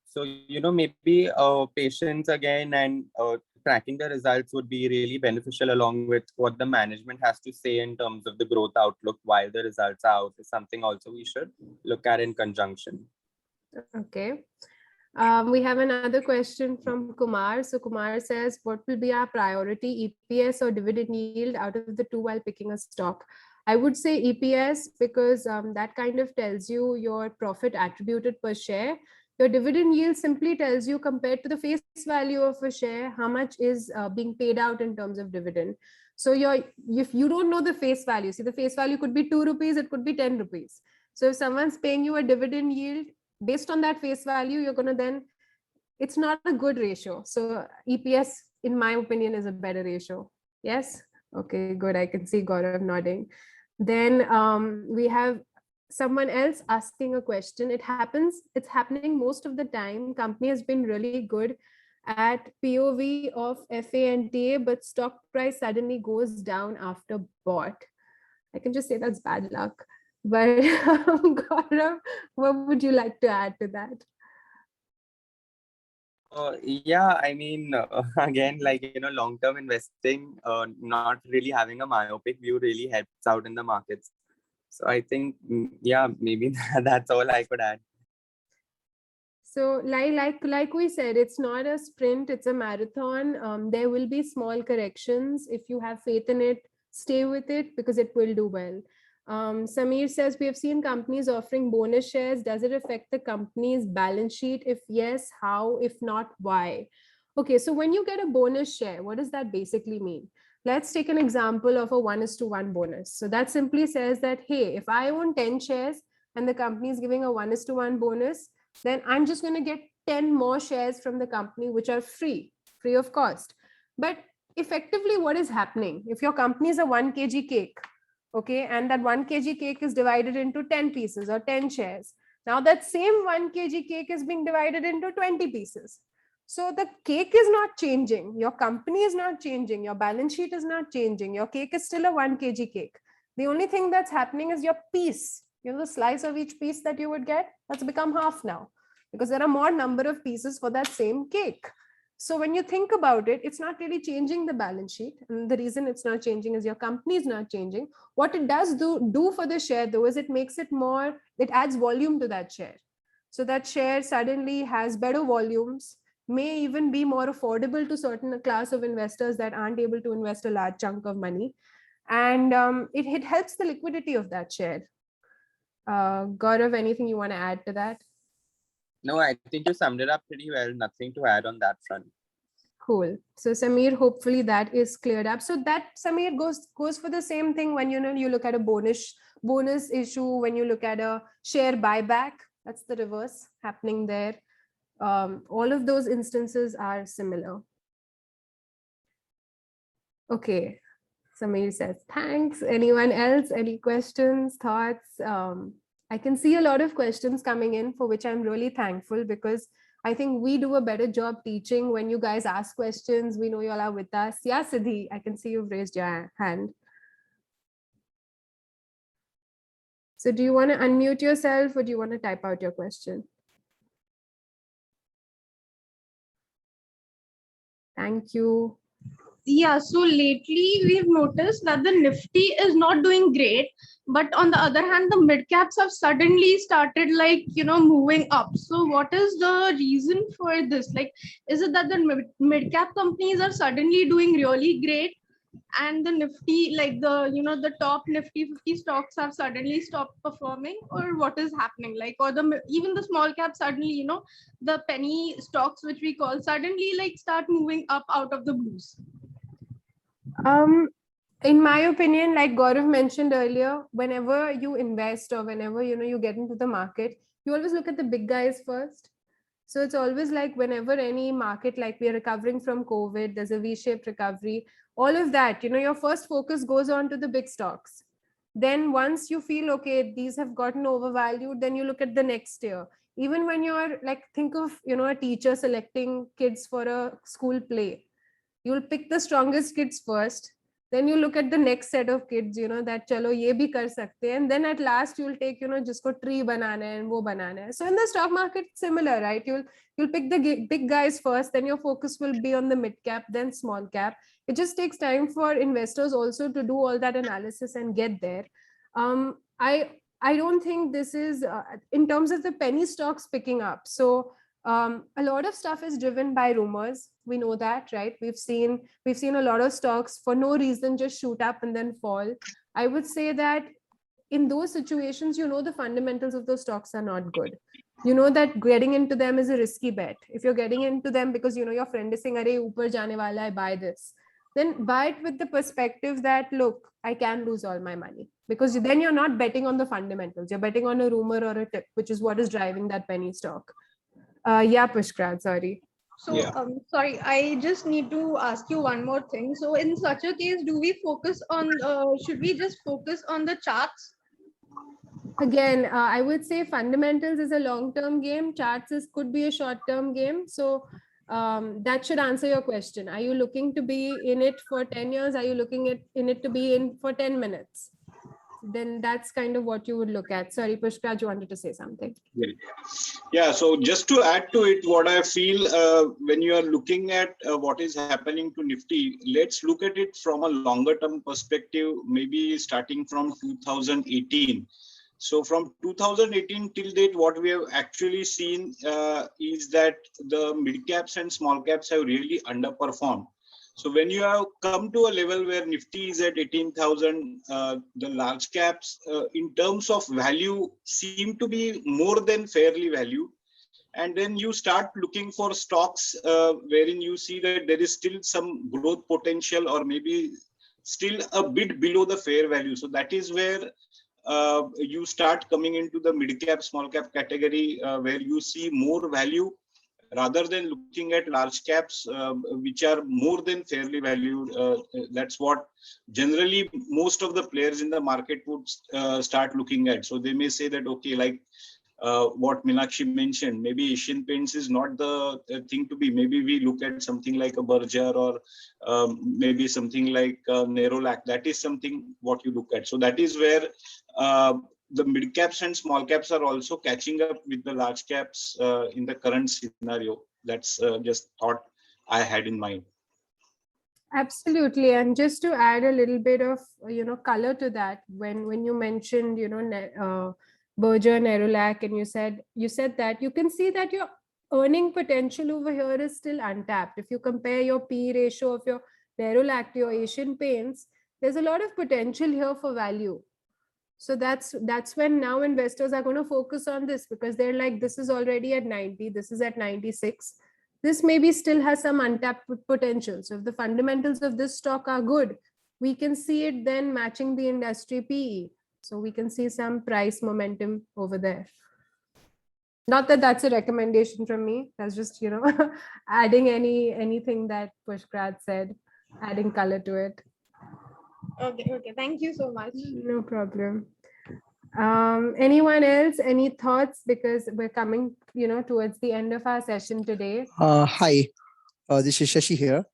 So, maybe patience again and tracking the results would be really beneficial, along with what the management has to say in terms of the growth outlook while the results are out, is something also we should look at in conjunction. Okay. We have another question from Kumar. So Kumar says, what will be our priority, EPS or dividend yield out of the two while picking a stock? I would say EPS, because that kind of tells you your profit attributed per share. Your dividend yield simply tells you, compared to the face value of a share, how much is being paid out in terms of dividend. So if you don't know the face value, see, the face value could be 2 rupees, it could be 10 rupees. So if someone's paying you a dividend yield based on that face value, you're going to then, it's not a good ratio. So EPS, in my opinion, is a better ratio. Yes. Okay, good. I can see Gaurav nodding. Then we have someone else asking a question. It's happening most of the time. Company has been really good at POV of FA and TA, but stock price suddenly goes down after bought. I can just say that's bad luck. But Gaurav, what would you like to add to that? Yeah, I mean, again, like, long-term investing, not really having a myopic view really helps out in the markets. So I think, yeah, maybe that's all I could add. So like we said, it's not a sprint, it's a marathon. There will be small corrections. If you have faith in it, stay with it, because it will do well. Samir says, we have seen companies offering bonus shares. Does it affect the company's balance sheet? If yes, how? If not, why? Okay, so when you get a bonus share, what does that basically mean? Let's take an example of a 1:1 bonus. So that simply says that, hey, if I own 10 shares and the company is giving a 1:1 bonus, then I'm just going to get 10 more shares from the company, which are free of cost. But effectively, what is happening? If your company is a 1 kg cake, okay, and that 1 kg cake is divided into 10 pieces or 10 shares, now that same 1 kg cake is being divided into 20 pieces. So the cake is not changing, your company is not changing, your balance sheet is not changing, your cake is still a 1 kg cake. The only thing that's happening is your piece, the slice of each piece that you would get, that's become half now, because there are more number of pieces for that same cake. So when you think about it, it's not really changing the balance sheet. And the reason it's not changing is your company is not changing. What it does do for the share, though, is it makes it more, it adds volume to that share. So that share suddenly has better volumes, may even be more affordable to certain class of investors that aren't able to invest a large chunk of money. And it helps the liquidity of that share. Gaurav, anything you want to add to that? No, I think you summed it up pretty well. Nothing to add on that front. Cool. So Samir, hopefully that is cleared up. So that, Samir, goes for the same thing when you look at a bonus issue, when you look at a share buyback, that's the reverse happening there. All of those instances are similar. Okay. Samir says, thanks. Anyone else? Any questions, thoughts? I can see a lot of questions coming in, for which I'm really thankful, because I think we do a better job teaching when you guys ask questions. We know you all are with us. Yeah, Siddhi, I can see you've raised your hand. So do you want to unmute yourself, or do you want to type out your question? Thank you. Yeah, so lately we've noticed that the Nifty is not doing great, but on the other hand, the mid caps have suddenly started moving up. So what is the reason for this? Like, is it that the mid cap companies are suddenly doing really great, and the Nifty, like the top Nifty 50 stocks have suddenly stopped performing, or what is happening? Like, or even the small cap suddenly, the penny stocks, which we call, suddenly start moving up out of the blues. In my opinion, like Gaurav mentioned earlier, whenever you invest or whenever you get into the market, you always look at the big guys first. So it's always like whenever any market, like we are recovering from COVID, there's a V-shaped recovery, all of that, your first focus goes on to the big stocks. Then once you feel, okay, these have gotten overvalued, then you look at the next tier. Even when you're like, think of, a teacher selecting kids for a school play. You'll pick the strongest kids first. Then you look at the next set of kids, that chalo ye bhi kar sakte hain. And then at last you'll take, jisko tree banana hai and wo banana hai. So in the stock market, similar, right? You'll pick the big guys first, then your focus will be on the mid cap, then small cap. It just takes time for investors also to do all that analysis and get there. I don't think this is in terms of the penny stocks picking up. So a lot of stuff is driven by rumors. We know that, right? We've seen a lot of stocks for no reason just shoot up and then fall. I would say that in those situations, the fundamentals of those stocks are not good. You know that getting into them is a risky bet. If you're getting into them because your friend is saying, "Arey, upar jane wala hai, buy this," then buy it with the perspective that, look, I can lose all my money, because then you're not betting on the fundamentals. You're betting on a rumor or a tip, which is what is driving that penny stock. Yeah, Pushkar, sorry. So, sorry, I just need to ask you one more thing. So, in such a case, do we focus on, should we just focus on the charts? Again, I would say fundamentals is a long-term game. Charts could be a short-term game. So that should answer your question. Are you looking to be in it for 10 years? Are you looking in it to be in for 10 minutes? Then that's kind of what you would look at. Sorry, Pushkar, you wanted to say something. Yeah, so just to add to it, what I feel when you are looking at what is happening to Nifty, let's look at it from a longer term perspective, maybe starting from 2018. So from 2018 till date, what we have actually seen is that the mid caps and small caps have really underperformed. So when you have come to a level where Nifty is at 18,000, the large caps in terms of value seem to be more than fairly valued. And then you start looking for stocks wherein you see that there is still some growth potential or maybe still a bit below the fair value. So that is where you start coming into the mid cap, small cap category where you see more value, rather than looking at large caps, which are more than fairly valued. That's what generally most of the players in the market would start looking at. So they may say that, okay, like what Meenakshi mentioned, maybe Asian Paints is not the thing to be. Maybe we look at something like a Berger or maybe something like Nerolac. That is something what you look at. So that is where the mid caps and small caps are also catching up with the large caps in the current scenario. That's just thought I had in mind. Absolutely. And just to add a little bit of, color to that, when you mentioned, Berger, Nerolac, and you said that you can see that your earning potential over here is still untapped. If you compare your P ratio of your Nerolac to your Asian Paints, there's a lot of potential here for value. So that's when now investors are going to focus on this, because they're like, this is already at 90, this is at 96. This maybe still has some untapped potential. So if the fundamentals of this stock are good, we can see it then matching the industry PE. So we can see some price momentum over there. Not that that's a recommendation from me. That's just, adding anything that Pushkar said, adding color to it. Okay. Thank you so much. No problem. Anyone else? Any thoughts? Because we're coming, towards the end of our session today. Hi, this is Shashi here.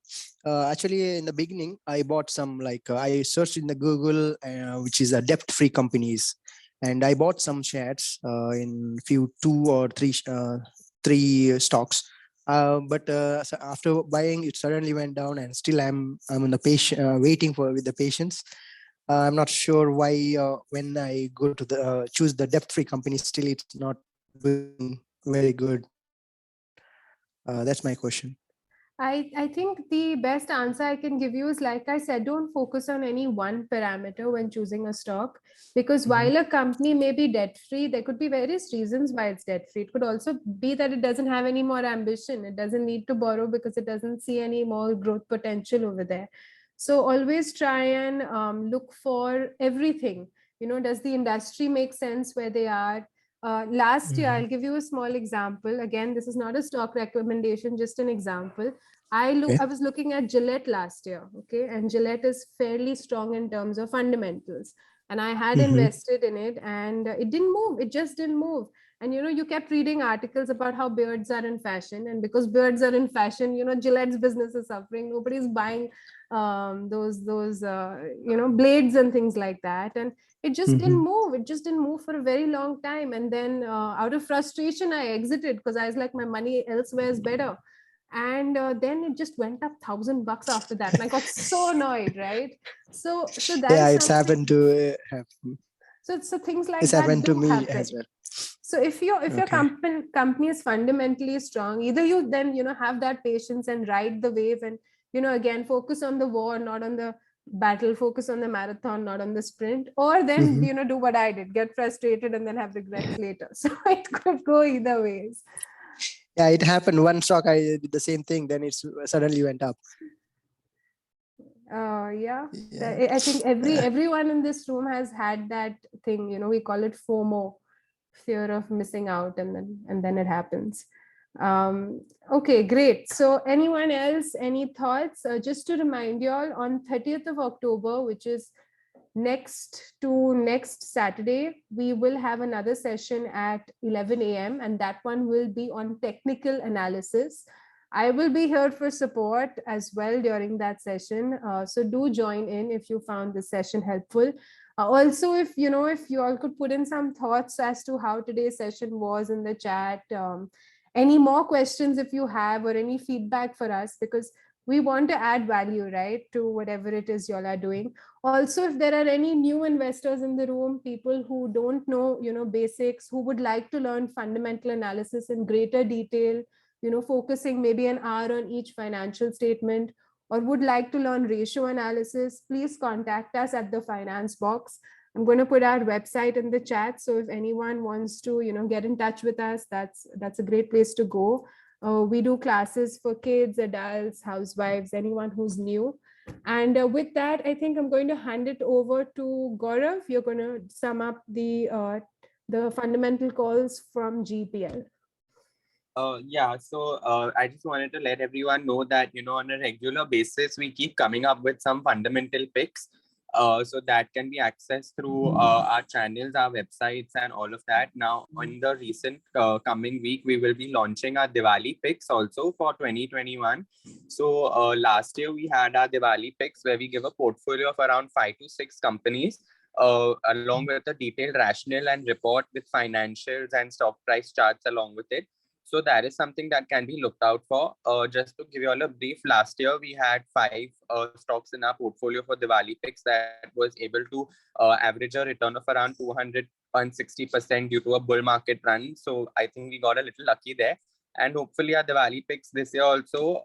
Actually, in the beginning, I bought some, I searched in the Google, which is a debt-free companies, and I bought some shares in few 2 or 3 stocks. But so after buying, it suddenly went down, and still I'm in the patient waiting with the patience. I'm not sure why when I go to the choose the debt-free company, still it's not doing very good. That's my question. I think the best answer I can give you is, like I said, don't focus on any one parameter when choosing a stock, because while a company may be debt-free, there could be various reasons why it's debt-free. It could also be that it doesn't have any more ambition. It doesn't need to borrow because it doesn't see any more growth potential over there. So always try and look for everything. Does the industry make sense where they are? Last year, Mhm. I'll give you a small example. Again, this is not a stock recommendation, just an example. I was looking at Gillette last year, okay, and Gillette is fairly strong in terms of fundamentals, and I had Mhm. invested in it, and it didn't move. It just didn't move. And you kept reading articles about how beards are in fashion, and because beards are in fashion, Gillette's business is suffering. Nobody's buying those blades and things like that, and it just didn't move. It just didn't move for a very long time. And then out of frustration, I exited because I was like, my money elsewhere is better. And then it just went up $1,000 after that, and I got so annoyed, right? So that Yeah, is it's something. happened to happen. So things like It's that happened to do me happen. as well. So if your Okay. company is fundamentally strong, either you then have that patience and ride the wave, and again focus on the war, not on the battle, focus on the marathon, not on the sprint, or then Mhm. do what I did, get frustrated and then have regrets later. So it could go either ways. Yeah, it happened. One stock I did the same thing, then it's suddenly went up. Yeah. Yeah. I think everyone in this room has had that thing, we call it FOMO, fear of missing out, and then it happens. Okay, great. So anyone else, any thoughts? Just to remind you all, on 30th of October, which is next Saturday, we will have another session at 11 a.m. and that one will be on technical analysis. I will be here for support as well during that session. So do join in if you found this session helpful. Also, if you all could put in some thoughts as to how today's session was in the chat. Any more questions if you have, or any feedback for us, because we want to add value, right, to whatever it is y'all are doing. Also, if there are any new investors in the room, people who don't know, basics, who would like to learn fundamental analysis in greater detail, focusing maybe an hour on each financial statement, or would like to learn ratio analysis, please contact us at the finance box. I'm going to put our website in the chat. So if anyone wants to, get in touch with us, that's a great place to go. We do classes for kids, adults, housewives, anyone who's new. And with that, I think I'm going to hand it over to Gaurav. You're going to sum up the fundamental calls from GPL. Yeah, so I just wanted to let everyone know that, on a regular basis, we keep coming up with some fundamental picks. So that can be accessed through our channels, our websites, and all of that. Now, in the recent coming week, we will be launching our Diwali picks also for 2021. So last year, we had our Diwali picks where we give a portfolio of around 5 to 6 companies. Along with a detailed rationale and report with financials and stock price charts along with it. So that is something that can be looked out for. Just to give you all a brief, last year we had 5 stocks in our portfolio for Diwali picks that was able to average a return of around 260% due to a bull market run. So I think we got a little lucky there. And hopefully our Diwali picks this year also,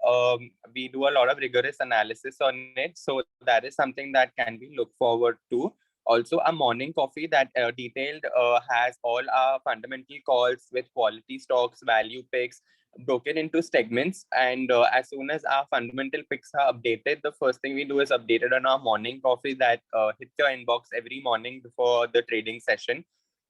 we do a lot of rigorous analysis on it. So that is something that can be looked forward to. Also, a morning coffee that detailed has all our fundamental calls with quality stocks, value picks, broken into segments. And as soon as our fundamental picks are updated, the first thing we do is update it on our morning coffee that hits your inbox every morning before the trading session.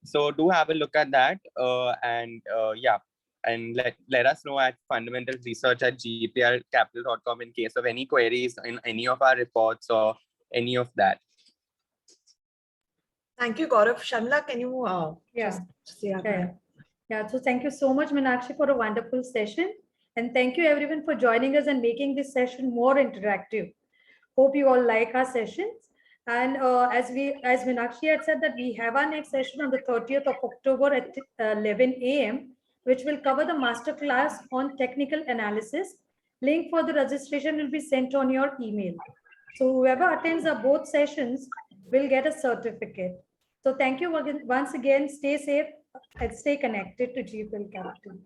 So do have a look at that. Yeah. And let us know at fundamentalresearch@gplcapital.com in case of any queries in any of our reports or any of that. Thank you, Gaurav. Shamla, can you Yeah. just say Yeah, so thank you so much, Meenakshi, for a wonderful session. And thank you everyone for joining us and making this session more interactive. Hope you all like our sessions. And as Meenakshi had said, that we have our next session on the 30th of October at 11 a.m., which will cover the masterclass on technical analysis. Link for the registration will be sent on your email. So whoever attends both sessions will get a certificate. So thank you once again. Stay safe and stay connected to GPL Capital.